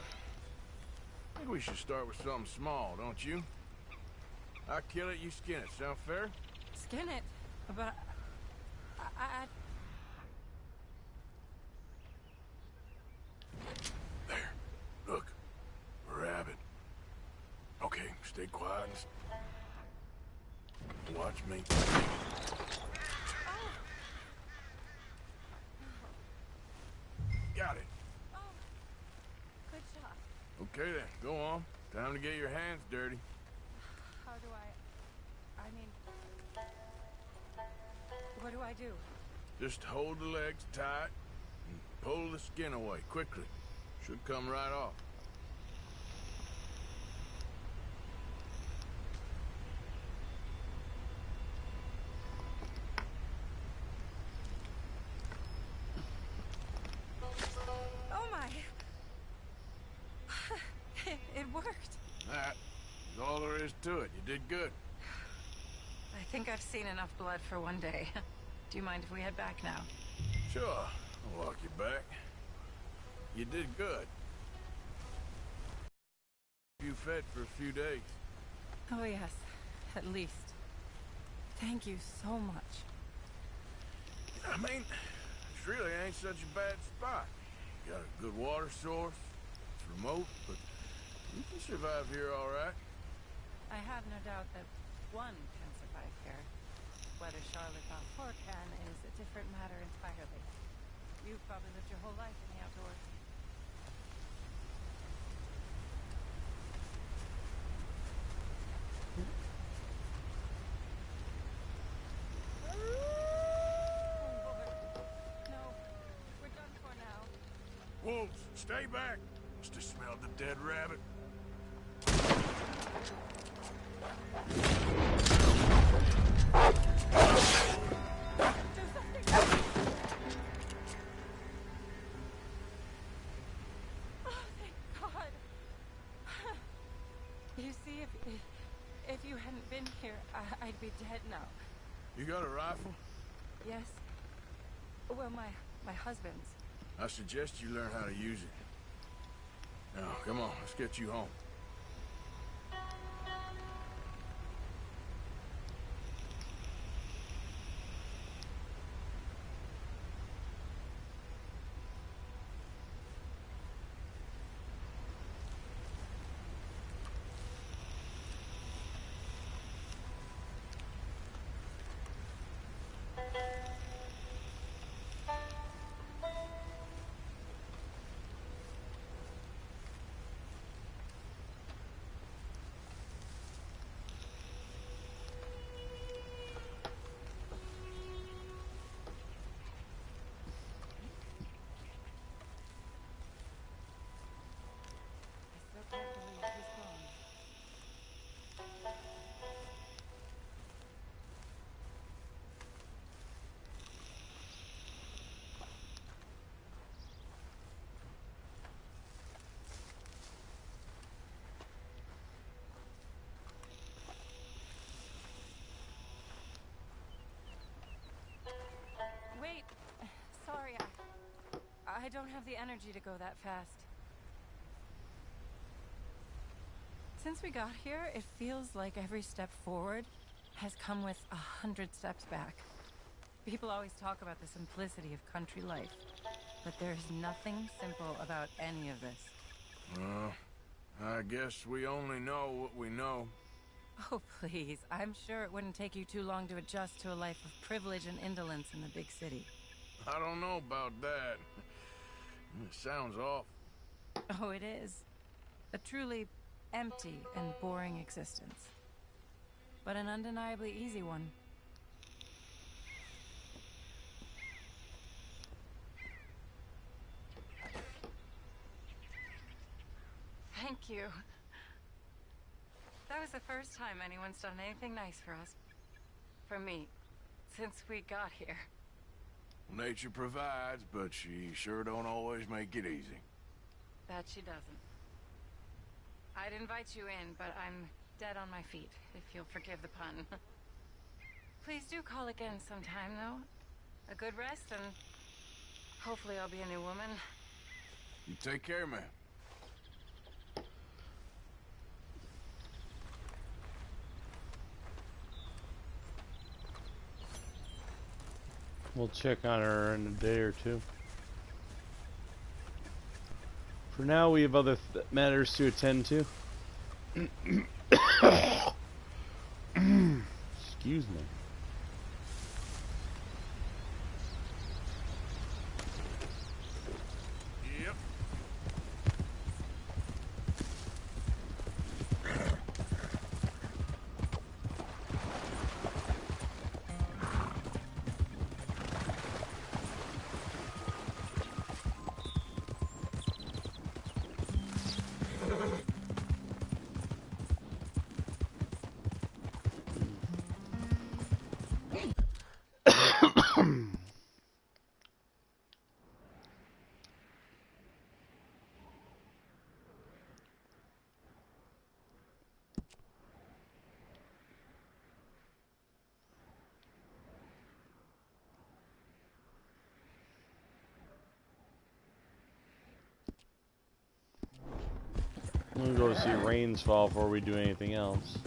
[SPEAKER 3] I think we should start with something small, don't you? I kill it, you skin it. Sound fair?
[SPEAKER 10] Skin it? But I...
[SPEAKER 3] There. Look. A rabbit. Okay, stay quiet and watch me. Got it.
[SPEAKER 10] Oh, good shot.
[SPEAKER 3] Okay then, go on. Time to get your hands dirty.
[SPEAKER 10] How do what do I do?
[SPEAKER 3] Just hold the legs tight and pull the skin away quickly. Should come right off.
[SPEAKER 10] Oh my! It worked.
[SPEAKER 3] That is all there is to it. You did good.
[SPEAKER 10] I think I've seen enough blood for one day. Do you mind if we head back now?
[SPEAKER 3] Sure. I'll walk you back. You did good. You fed for a few days.
[SPEAKER 10] Oh yes, at least. Thank you so much.
[SPEAKER 3] I mean, it really ain't such a bad spot. You got a good water source. It's remote, but you can survive here all right.
[SPEAKER 10] I have no doubt that one can survive here. Whether Charlotte Balfour can is a different matter entirely. You've probably lived your whole life in the outdoors.
[SPEAKER 3] Wolves, stay back. Must have smelled the dead rabbit.
[SPEAKER 10] Oh, thank God. You see, if you hadn't been here, I'd be dead now.
[SPEAKER 3] You got a rifle?
[SPEAKER 10] Yes. Well, my husband's.
[SPEAKER 3] I suggest you learn how to use it. Now, come on, let's get you home.
[SPEAKER 10] Wait. Sorry, I don't have the energy to go that fast. Since we got here, it feels like every step forward has come with 100 steps back. People always talk about the simplicity of country life, but there's nothing simple about any of this.
[SPEAKER 3] I guess we only know what we know.
[SPEAKER 10] Oh, please. I'm sure it wouldn't take you too long to adjust to a life of privilege and indolence in the big city.
[SPEAKER 3] I don't know about that. It sounds awful.
[SPEAKER 10] Oh, it is. A truly empty and boring existence. But an undeniably easy one. Thank you. That was the first time anyone's done anything nice for us. For me. Since we got here.
[SPEAKER 3] Nature provides, but she sure don't always make it easy.
[SPEAKER 10] That she doesn't. I'd invite you in, but I'm dead on my feet, if you'll forgive the pun. Please do call again sometime, though. A good rest, and hopefully I'll be a new woman.
[SPEAKER 3] You take care, man.
[SPEAKER 1] We'll check on her in a day or two. For now, we have other matters to attend to. Excuse me.
[SPEAKER 3] Yep.
[SPEAKER 1] We'll go see rains fall before we do anything else.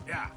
[SPEAKER 3] Yeah.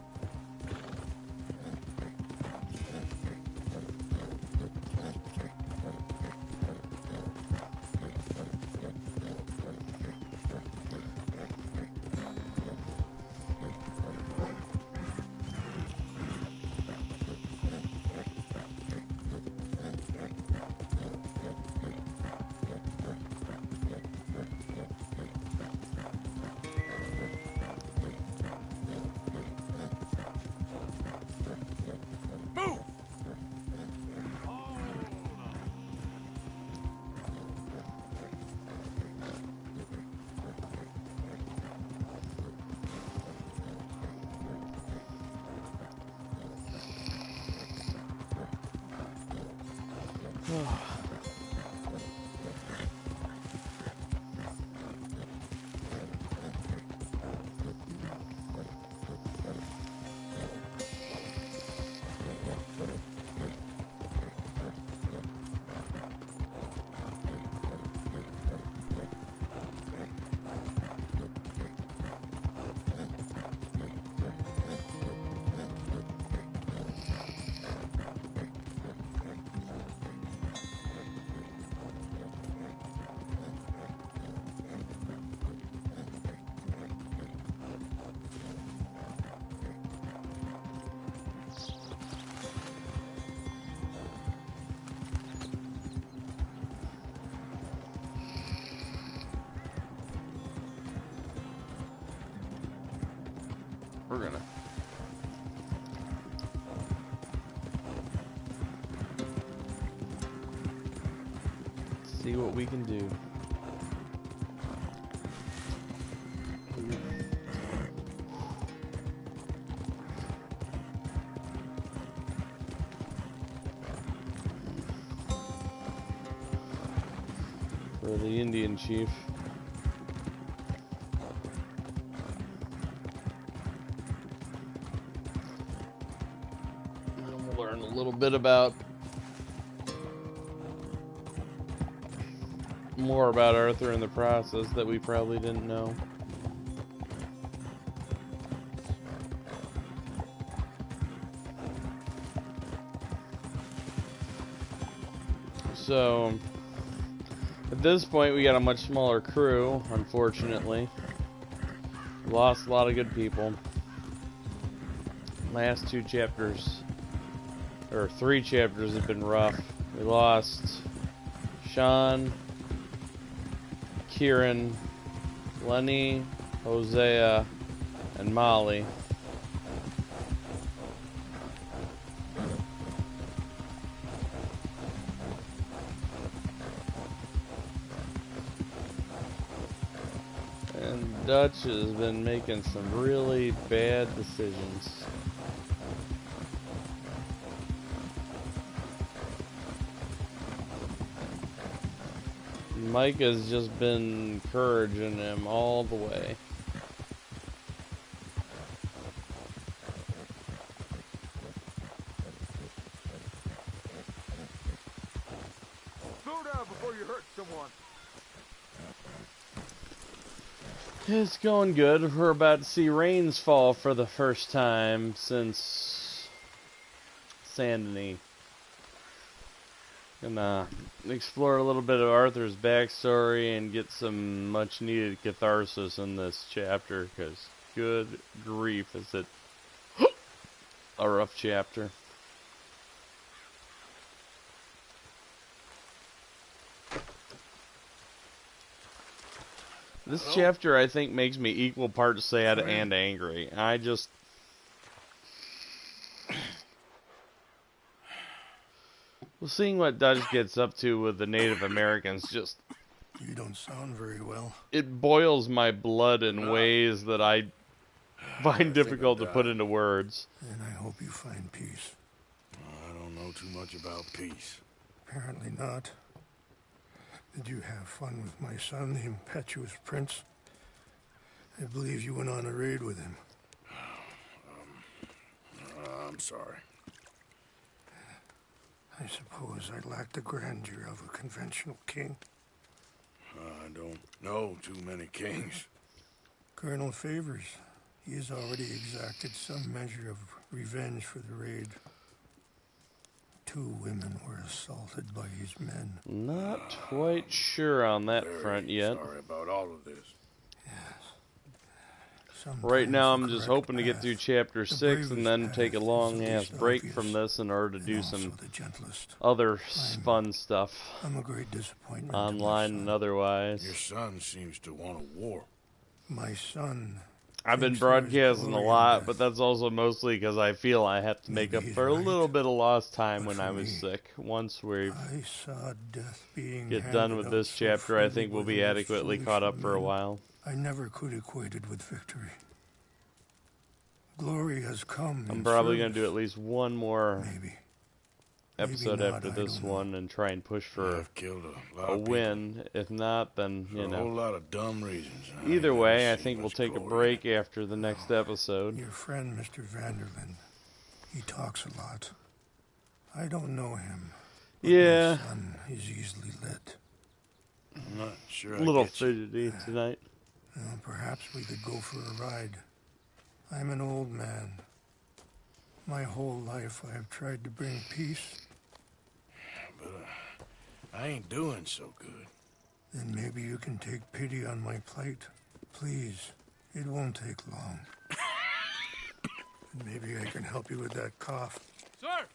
[SPEAKER 1] We're gonna see what we can do. For the Indian chief. Learn a little bit about more about Arthur in the process that we probably didn't know. So, at this point, we got a much smaller crew, unfortunately. We lost a lot of good people. Last 2 chapters, or 3 chapters, have been rough. We lost Sean, Kieran, Lenny, Hosea, and Molly. And Dutch has been making some really bad decisions. Micah's just been encouraging him all the way.
[SPEAKER 12] Slow down before you hurt someone.
[SPEAKER 1] It's going good. We're about to see rains fall for the first time since Saint Denis. Gonna explore a little bit of Arthur's backstory and get some much needed catharsis in this chapter, because good grief, is it a rough chapter. This chapter, I think, makes me equal parts sad and angry. Well, seeing what Dutch gets up to with the Native Americans just...
[SPEAKER 6] You don't sound very well.
[SPEAKER 1] It boils my blood in ways that I find difficult to put into words.
[SPEAKER 6] And I hope you find peace.
[SPEAKER 3] I don't know too much about peace.
[SPEAKER 6] Apparently not. Did you have fun with my son, the impetuous prince? I believe you went on a raid with him.
[SPEAKER 3] I'm sorry.
[SPEAKER 6] I suppose I lack the grandeur of a conventional king.
[SPEAKER 3] I don't know too many kings.
[SPEAKER 6] Colonel Favors, he has already exacted some measure of revenge for the raid. 2 women were assaulted by his men.
[SPEAKER 1] Not quite sure on that front yet.
[SPEAKER 3] Sorry about all of this.
[SPEAKER 1] Right now, I'm just hoping to get through chapter 6 and then take a long-ass break from this in order to do some other fun stuff.
[SPEAKER 6] I'm a great disappointment.
[SPEAKER 1] Online and otherwise.
[SPEAKER 3] Your son seems to want a war.
[SPEAKER 6] My son...
[SPEAKER 1] I've been broadcasting a lot, but that's also mostly because I feel I have to make up for a little bit of lost time when I was sick. Once we get done with this chapter, I think we'll be adequately caught up for a while.
[SPEAKER 6] I never could equate it with victory. Glory has come.
[SPEAKER 1] I'm probably going to do at least one more episode after this one and try and push for a win. If not, then, you know.
[SPEAKER 3] A whole lot of dumb reasons.
[SPEAKER 1] Either way, I think we'll take a break after the next episode.
[SPEAKER 6] Your friend, Mr. Vanderlyn, he talks a lot. I don't know him.
[SPEAKER 1] Yeah.
[SPEAKER 6] My son is easily led.
[SPEAKER 3] I'm not sure.
[SPEAKER 1] A little fidgety tonight.
[SPEAKER 6] Well, perhaps we could go for a ride. I'm an old man. My whole life I have tried to bring peace.
[SPEAKER 3] But I ain't doing so good.
[SPEAKER 6] Then maybe you can take pity on my plight. Please, it won't take long. Maybe I can help you with that cough.
[SPEAKER 17] Sir!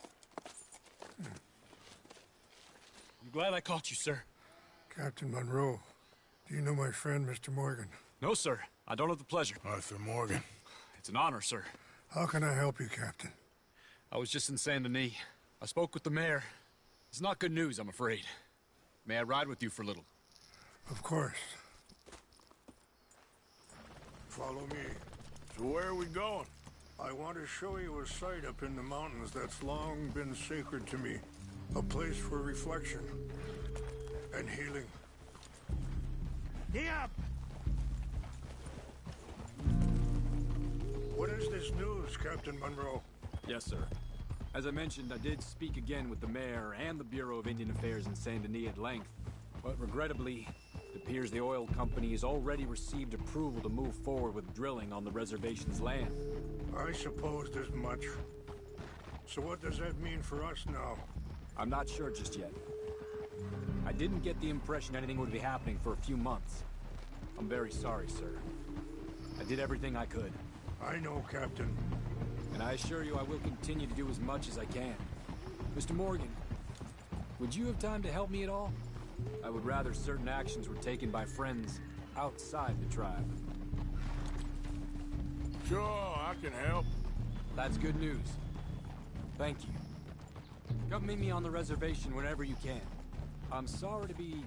[SPEAKER 17] I'm glad I caught you, sir.
[SPEAKER 6] Captain Monroe, do you know my friend, Mr. Morgan?
[SPEAKER 17] No, sir. I don't have the pleasure.
[SPEAKER 3] Arthur Morgan.
[SPEAKER 17] It's an honor, sir.
[SPEAKER 6] How can I help you, Captain?
[SPEAKER 17] I was just in Saint Denis. I spoke with the mayor. It's not good news, I'm afraid. May I ride with you for a little?
[SPEAKER 6] Of course. Follow me.
[SPEAKER 3] So where are we going?
[SPEAKER 6] I want to show you a site up in the mountains that's long been sacred to me. A place for reflection and healing.
[SPEAKER 12] Up!
[SPEAKER 6] What is this news, Captain Monroe?
[SPEAKER 18] Yes, sir. As I mentioned, I did speak again with the mayor and the Bureau of Indian Affairs in Saint Denis at length.
[SPEAKER 21] But regrettably, it appears the oil company has already received approval to move forward with drilling on the reservation's land.
[SPEAKER 3] I supposed as much. So what does that mean for us now?
[SPEAKER 21] I'm not sure just yet. I didn't get the impression anything would be happening for a few months. I'm very sorry, sir. I did everything I could.
[SPEAKER 3] I know, Captain.
[SPEAKER 21] And I assure you I will continue to do as much as I can. Mr. Morgan, would you have time to help me at all? I would rather certain actions were taken by friends outside the tribe.
[SPEAKER 16] Sure, I can help.
[SPEAKER 21] That's good news. Thank you. Come meet me on the reservation whenever you can. I'm sorry to be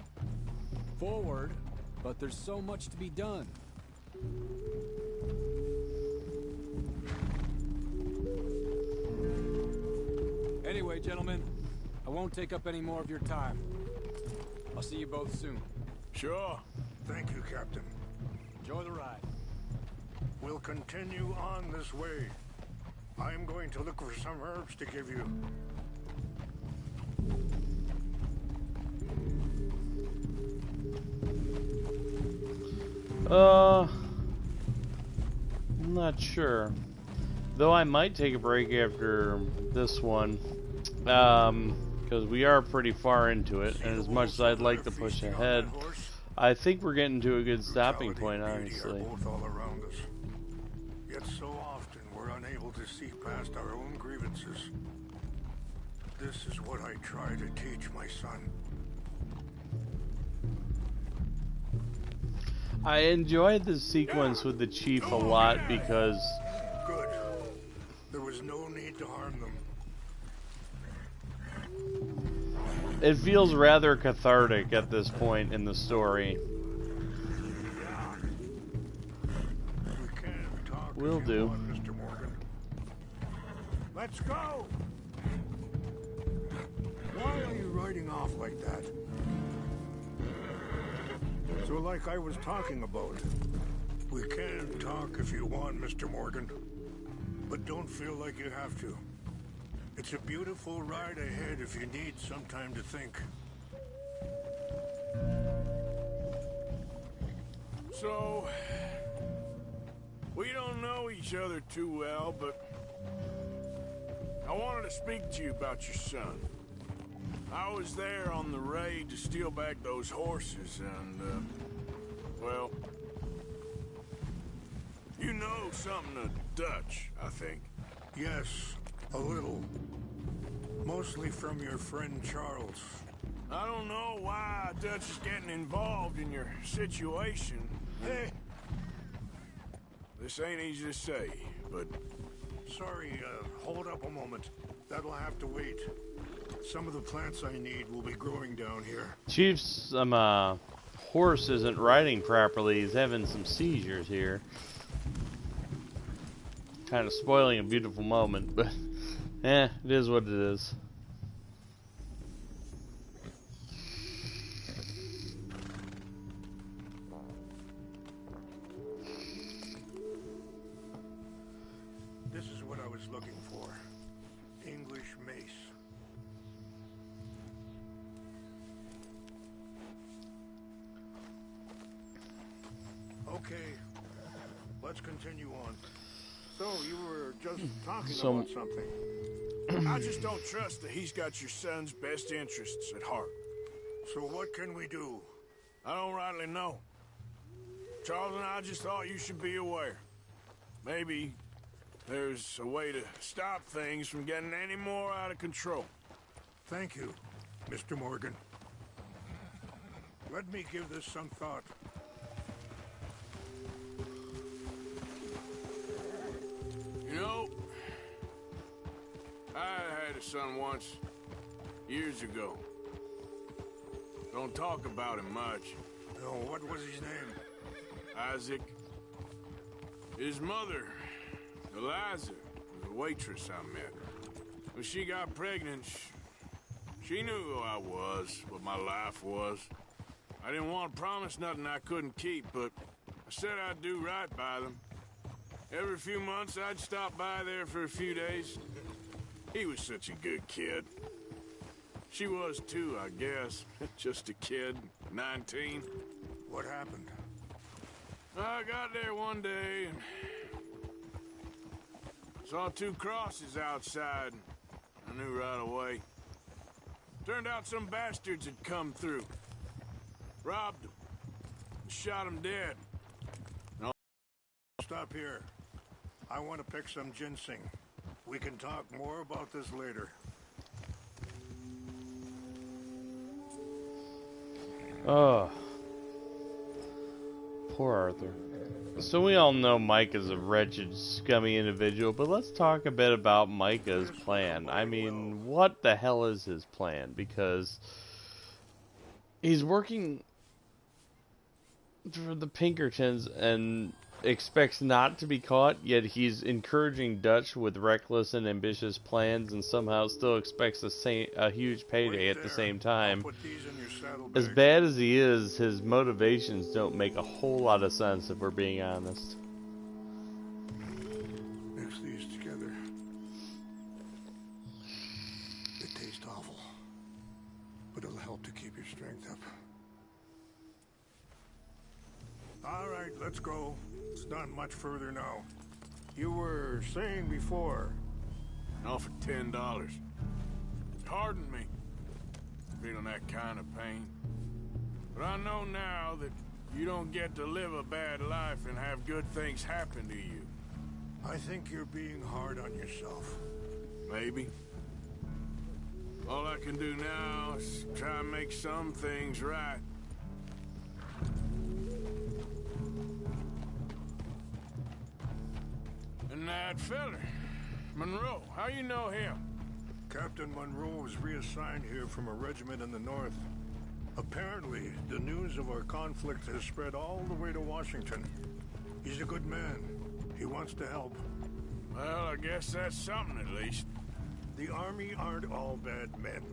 [SPEAKER 21] forward, but there's so much to be done. Anyway, gentlemen, I won't take up any more of your time. I'll see you both soon.
[SPEAKER 16] Sure.
[SPEAKER 3] Thank you, Captain.
[SPEAKER 21] Enjoy the ride.
[SPEAKER 3] We'll continue on this way. I'm going to look for some herbs to give you.
[SPEAKER 1] I'm not sure. Though I might take a break after this one. Because we are pretty far into it, and as much as I'd like to push ahead, I think we're getting to a good stopping point, honestly.
[SPEAKER 3] Both all around us. Yet so often we're unable to see past our own grievances. This is what I try to teach my son.
[SPEAKER 1] I enjoyed this sequence with the chief a lot because...
[SPEAKER 3] Good. There was no need to harm them.
[SPEAKER 1] It feels rather cathartic at this point in the story. Will do.
[SPEAKER 3] Mr. Morgan. Let's go! Why are you riding off like that? So like I was talking about, we can talk if you want, Mr. Morgan. But don't feel like you have to. It's a beautiful ride ahead if you need some time to think.
[SPEAKER 16] So, we don't know each other too well, but I wanted to speak to you about your son. I was there on the raid to steal back those horses, and, well, you know something of Dutch, I think.
[SPEAKER 3] Yes, a little. Mostly from your friend Charles.
[SPEAKER 16] I don't know why Dutch is getting involved in your situation.
[SPEAKER 3] Hey!
[SPEAKER 16] This ain't easy to say, but...
[SPEAKER 3] Sorry, hold up a moment. That'll have to wait. Some of the plants I need will be growing down here.
[SPEAKER 1] Chief's horse isn't riding properly. He's having some seizures here. Kind of spoiling a beautiful moment, but it is what it is.
[SPEAKER 3] This is what I was looking for. English mace. Okay, let's continue on. So, you were just talking about something.
[SPEAKER 16] I just don't trust that he's got your son's best interests at heart.
[SPEAKER 3] So what can we do?
[SPEAKER 16] I don't rightly know. Charles and I just thought you should be aware. Maybe there's a way to stop things from getting any more out of control.
[SPEAKER 3] Thank you, Mr. Morgan. Let me give this some thought.
[SPEAKER 16] You know, I had a son once, years ago. Don't talk about him much.
[SPEAKER 3] No, what was his name?
[SPEAKER 16] Isaac. His mother, Eliza, was a waitress I met. When she got pregnant, she knew who I was, what my life was. I didn't want to promise nothing I couldn't keep, but I said I'd do right by them. Every few months, I'd stop by there for a few days. He was such a good kid.
[SPEAKER 3] She was too, I guess. Just a kid, 19.
[SPEAKER 15] What happened?
[SPEAKER 3] I got there one day and saw 2 crosses outside. I knew right away. Turned out some bastards had come through. Robbed them. Shot them dead.
[SPEAKER 15] No. Stop here. I want to pick some ginseng. We can talk more about this later.
[SPEAKER 1] Oh. Poor Arthur. So we all know Micah's a wretched, scummy individual, but let's talk a bit about Micah's plan. I mean, what the hell is his plan? Because he's working for the Pinkertons and expects not to be caught, yet he's encouraging Dutch with reckless and ambitious plans and somehow still expects a huge payday at the same time. As bad as he is, his motivations don't make a whole lot of sense if we're being honest.
[SPEAKER 15] Mix these together. They taste awful, but it'll help to keep your strength up. All right, let's go. It's not much further now. You were saying before.
[SPEAKER 3] Offered $10. Pardon me. Feeling that kind of pain. But I know now that you don't get to live a bad life and have good things happen to you.
[SPEAKER 15] I think you're being hard on yourself.
[SPEAKER 3] Maybe. All I can do now is try and make some things right. And that feller, Monroe, how you know him?
[SPEAKER 15] Captain Monroe was reassigned here from a regiment in the north. Apparently, the news of our conflict has spread all the way to Washington. He's a good man. He wants to help.
[SPEAKER 3] Well, I guess that's something at least.
[SPEAKER 15] The army aren't all bad men.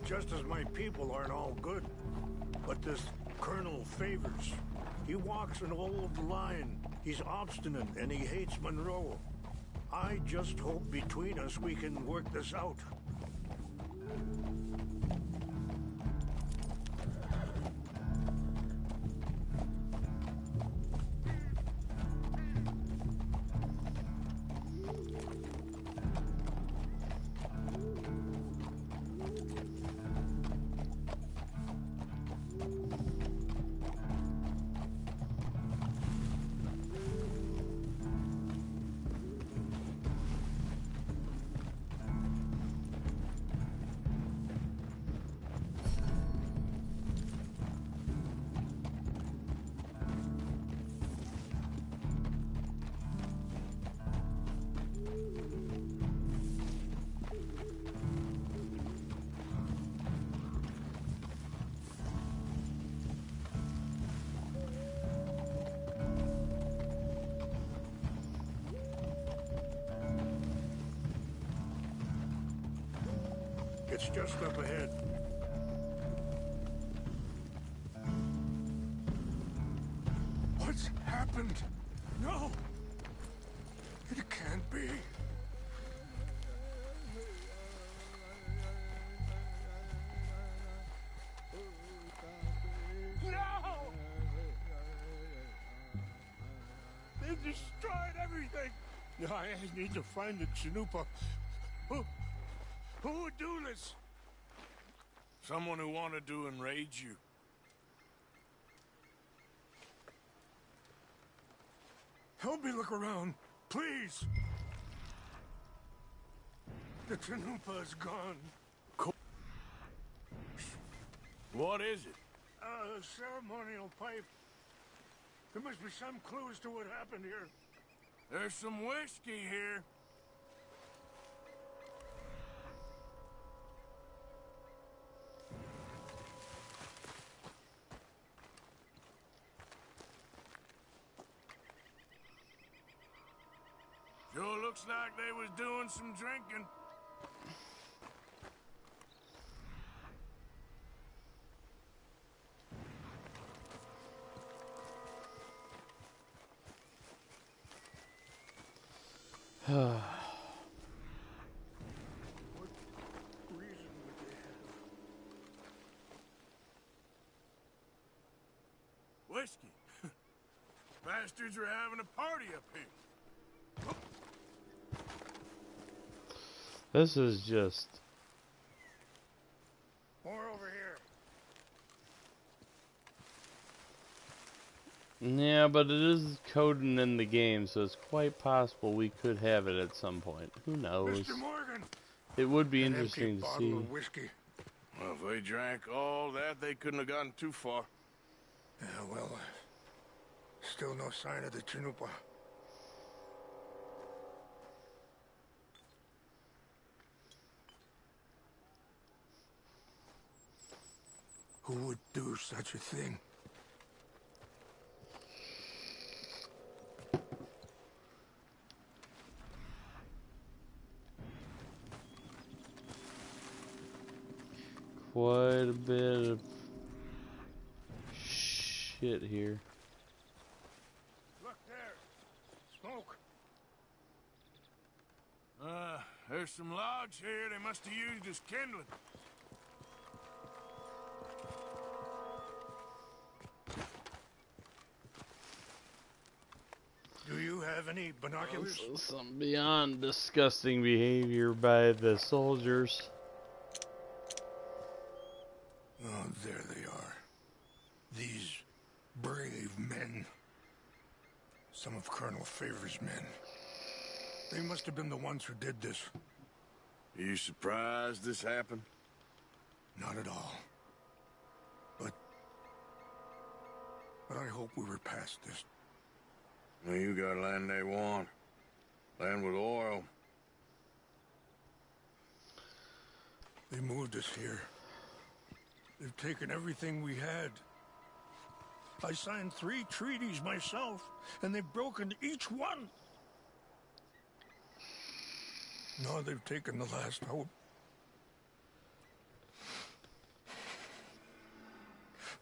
[SPEAKER 15] Just as my people aren't all good. But this Colonel Favors, he walks an old line. He's obstinate and he hates Monroe. I just hope between us we can work this out. It's just up ahead. What's happened? No! It can't be. No! They destroyed everything! I need to find the Chanupa. Who would do this?
[SPEAKER 3] Someone who wanted to enrage you.
[SPEAKER 15] Help me look around, please. The Chanupa is gone.
[SPEAKER 3] What is it?
[SPEAKER 15] A ceremonial pipe. There must be some clues to what happened here.
[SPEAKER 3] There's some whiskey here. Sure looks like they was doing some drinking.
[SPEAKER 15] What reason would they have?
[SPEAKER 3] whiskey. Bastards are having a party up here.
[SPEAKER 1] This is just...
[SPEAKER 16] More over here.
[SPEAKER 1] Yeah, but it is coding in the game, so it's quite possible we could have it at some point. Who knows?
[SPEAKER 3] Mr. Morgan.
[SPEAKER 1] It would be
[SPEAKER 3] An
[SPEAKER 1] interesting
[SPEAKER 3] empty
[SPEAKER 1] to
[SPEAKER 3] bottle
[SPEAKER 1] see.
[SPEAKER 3] of whiskey. Well, if they drank all that, they couldn't have gotten too far.
[SPEAKER 13] Yeah, well, still no sign of the Chanupa. Who would do such a thing?
[SPEAKER 1] Quite a bit of shit here.
[SPEAKER 3] Look there. Smoke. There's some logs here they must have used as kindling.
[SPEAKER 13] Do you have any binoculars?
[SPEAKER 1] Some beyond disgusting behavior by the soldiers.
[SPEAKER 13] Oh, there they are. These brave men. Some of Colonel Favor's men. They must have been the ones who did this.
[SPEAKER 3] Are you surprised this happened?
[SPEAKER 13] Not at all. But I hope we were past this.
[SPEAKER 3] Well, you got land they want. Land with oil.
[SPEAKER 13] They moved us here. They've taken everything we had. I signed 3 treaties myself, and they've broken each one. Now they've taken the last hope.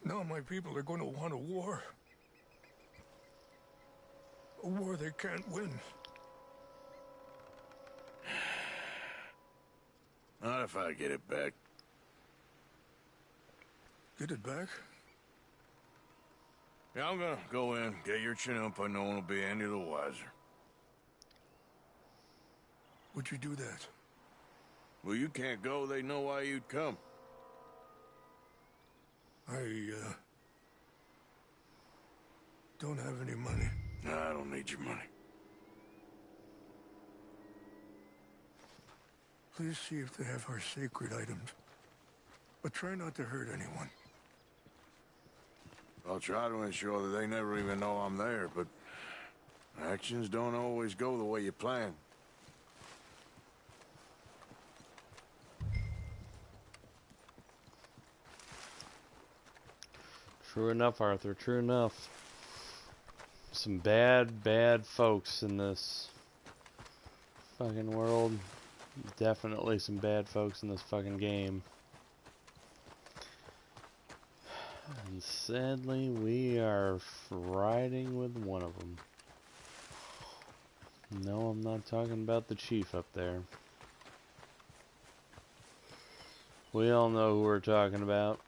[SPEAKER 13] Now my people are going to want a war. A war they can't win.
[SPEAKER 3] Not if I get it back.
[SPEAKER 13] Get it back?
[SPEAKER 3] Yeah, I'm gonna go in, get your Chinook, no one will be any the wiser.
[SPEAKER 13] Would you do that?
[SPEAKER 3] Well, you can't go, they know why you'd come.
[SPEAKER 13] I, don't have any money.
[SPEAKER 3] No, I don't need your money.
[SPEAKER 13] Please see if they have our sacred items. But try not to hurt anyone.
[SPEAKER 3] I'll try to ensure that they never even know I'm there, but actions don't always go the way you plan.
[SPEAKER 1] True enough, Arthur, true enough. Some bad, bad folks in this fucking world. Definitely some bad folks in this fucking game. And sadly, we are riding with one of them. No, I'm not talking about the chief up there. We all know who we're talking about.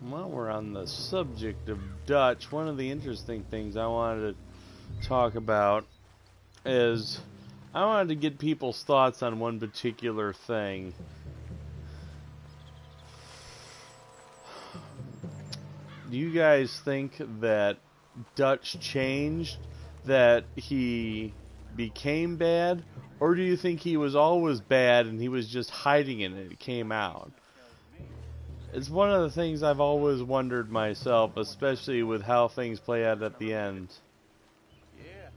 [SPEAKER 1] While we're on the subject of Dutch, one of the interesting things I wanted to talk about is I wanted to get people's thoughts on one particular thing. Do you guys think that Dutch changed, that he became bad, or do you think he was always bad and he was just hiding it and it came out? It's one of the things I've always wondered myself, especially with how things play out at the end.
[SPEAKER 12] Yeah,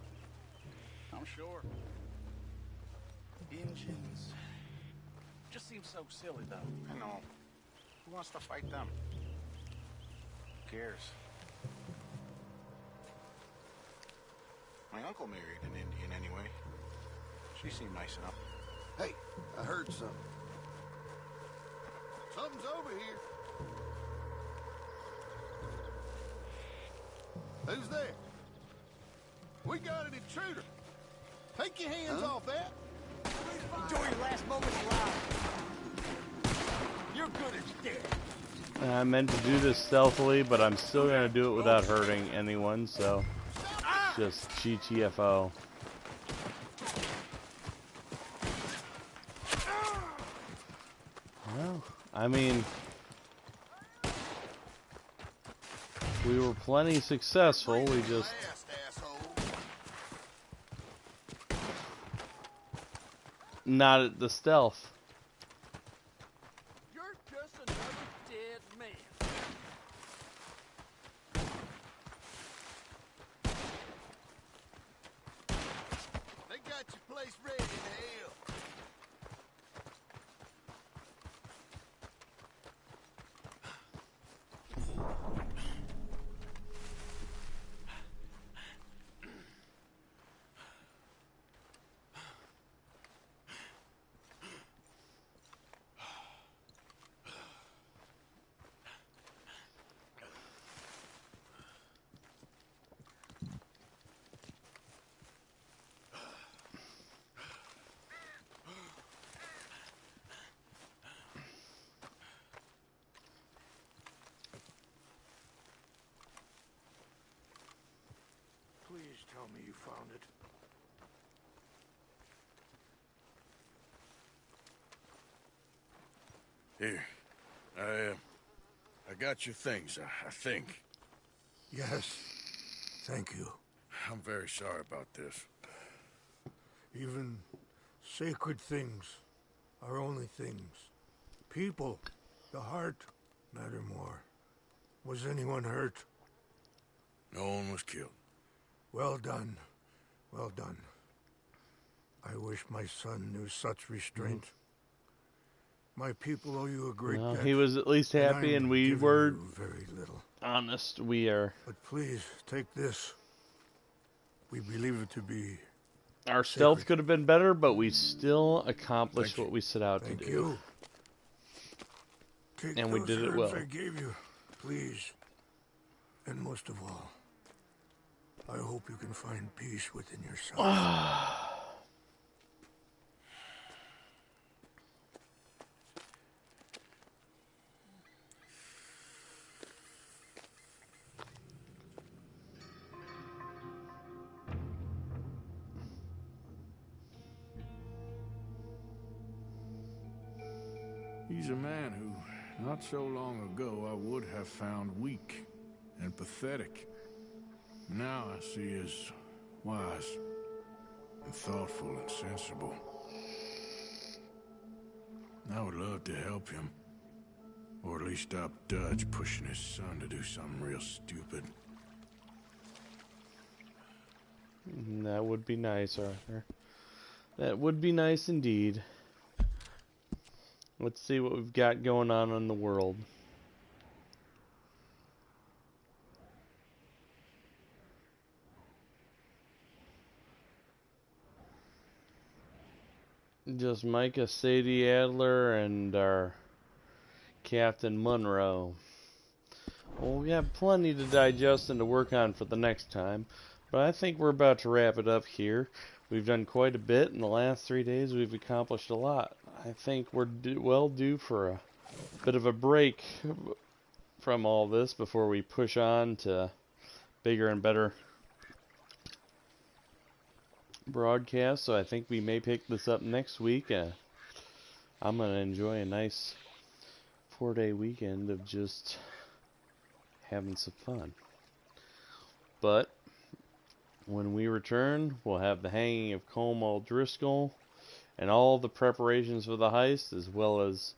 [SPEAKER 12] I'm sure. Engines. Just seems so silly, though. I know. Who wants to fight them? Who cares? My uncle married an Indian anyway. She seemed nice enough.
[SPEAKER 8] Hey, I heard something. Something's over here. Who's there?
[SPEAKER 6] We got an intruder. Take your hands off that.
[SPEAKER 12] Enjoy your last moments alive. You're good as dead.
[SPEAKER 1] I meant to do this stealthily, but I'm still gonna do it without hurting anyone, so just GTFO. Well, I mean, we were plenty successful, we just... not at the stealth.
[SPEAKER 12] You're just another dead man.
[SPEAKER 6] They got your place ready to hell.
[SPEAKER 13] Please tell me you found it.
[SPEAKER 3] Here. I got your things, I think.
[SPEAKER 13] Yes. Thank you.
[SPEAKER 3] I'm very sorry about this.
[SPEAKER 13] Even sacred things are only things. People, the heart, matter more. Was anyone hurt?
[SPEAKER 3] No one was killed.
[SPEAKER 13] Well done. Well done. I wish my son knew such restraint. My people owe you a great debt.
[SPEAKER 1] He was at least happy, and we were
[SPEAKER 13] very little.
[SPEAKER 1] Honest. We are.
[SPEAKER 13] But please, take this. We believe it to be
[SPEAKER 1] our stealth could have been better, but we still accomplished what we set out to do.
[SPEAKER 13] Thank you. Take
[SPEAKER 1] and we did it well.
[SPEAKER 13] I gave you, please. And most of all, I hope you can find peace within yourself.
[SPEAKER 3] He's a man who, not so long ago, I would have found weak and pathetic. Now I see as wise and thoughtful and sensible. I would love to help him, or at least stop Dutch pushing his son to do something real stupid.
[SPEAKER 1] That would be nice, Arthur. That would be nice indeed. Let's see what we've got going on in the world. Just Micah, Sadie Adler, and our Captain Monroe. Well, we have plenty to digest and to work on for the next time, but I think we're about to wrap it up here. We've done quite a bit in the last 3 days. We've accomplished a lot. I think we're well due for a bit of a break from all this before we push on to bigger and better broadcasts. So I think we may pick this up next week. I'm going to enjoy a nice 4-day weekend of just having some fun. But when we return, we'll have the hanging of Cornwall Driscoll and all the preparations for the heist, as well as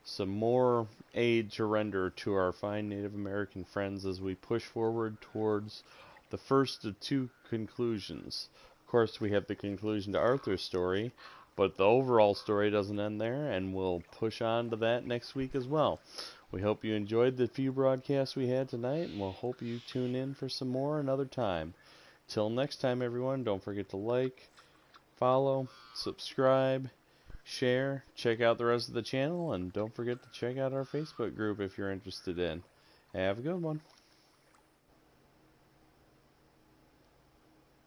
[SPEAKER 1] some more aid to render to our fine Native American friends as we push forward towards the first of 2 conclusions. Of course, we have the conclusion to Arthur's story, but the overall story doesn't end there, and we'll push on to that next week as well. We hope you enjoyed the few broadcasts we had tonight, and we'll hope you tune in for some more another time. Till next time, everyone, don't forget to like, follow, subscribe, share, check out the rest of the channel, and don't forget to check out our Facebook group if you're interested in. Have a good one.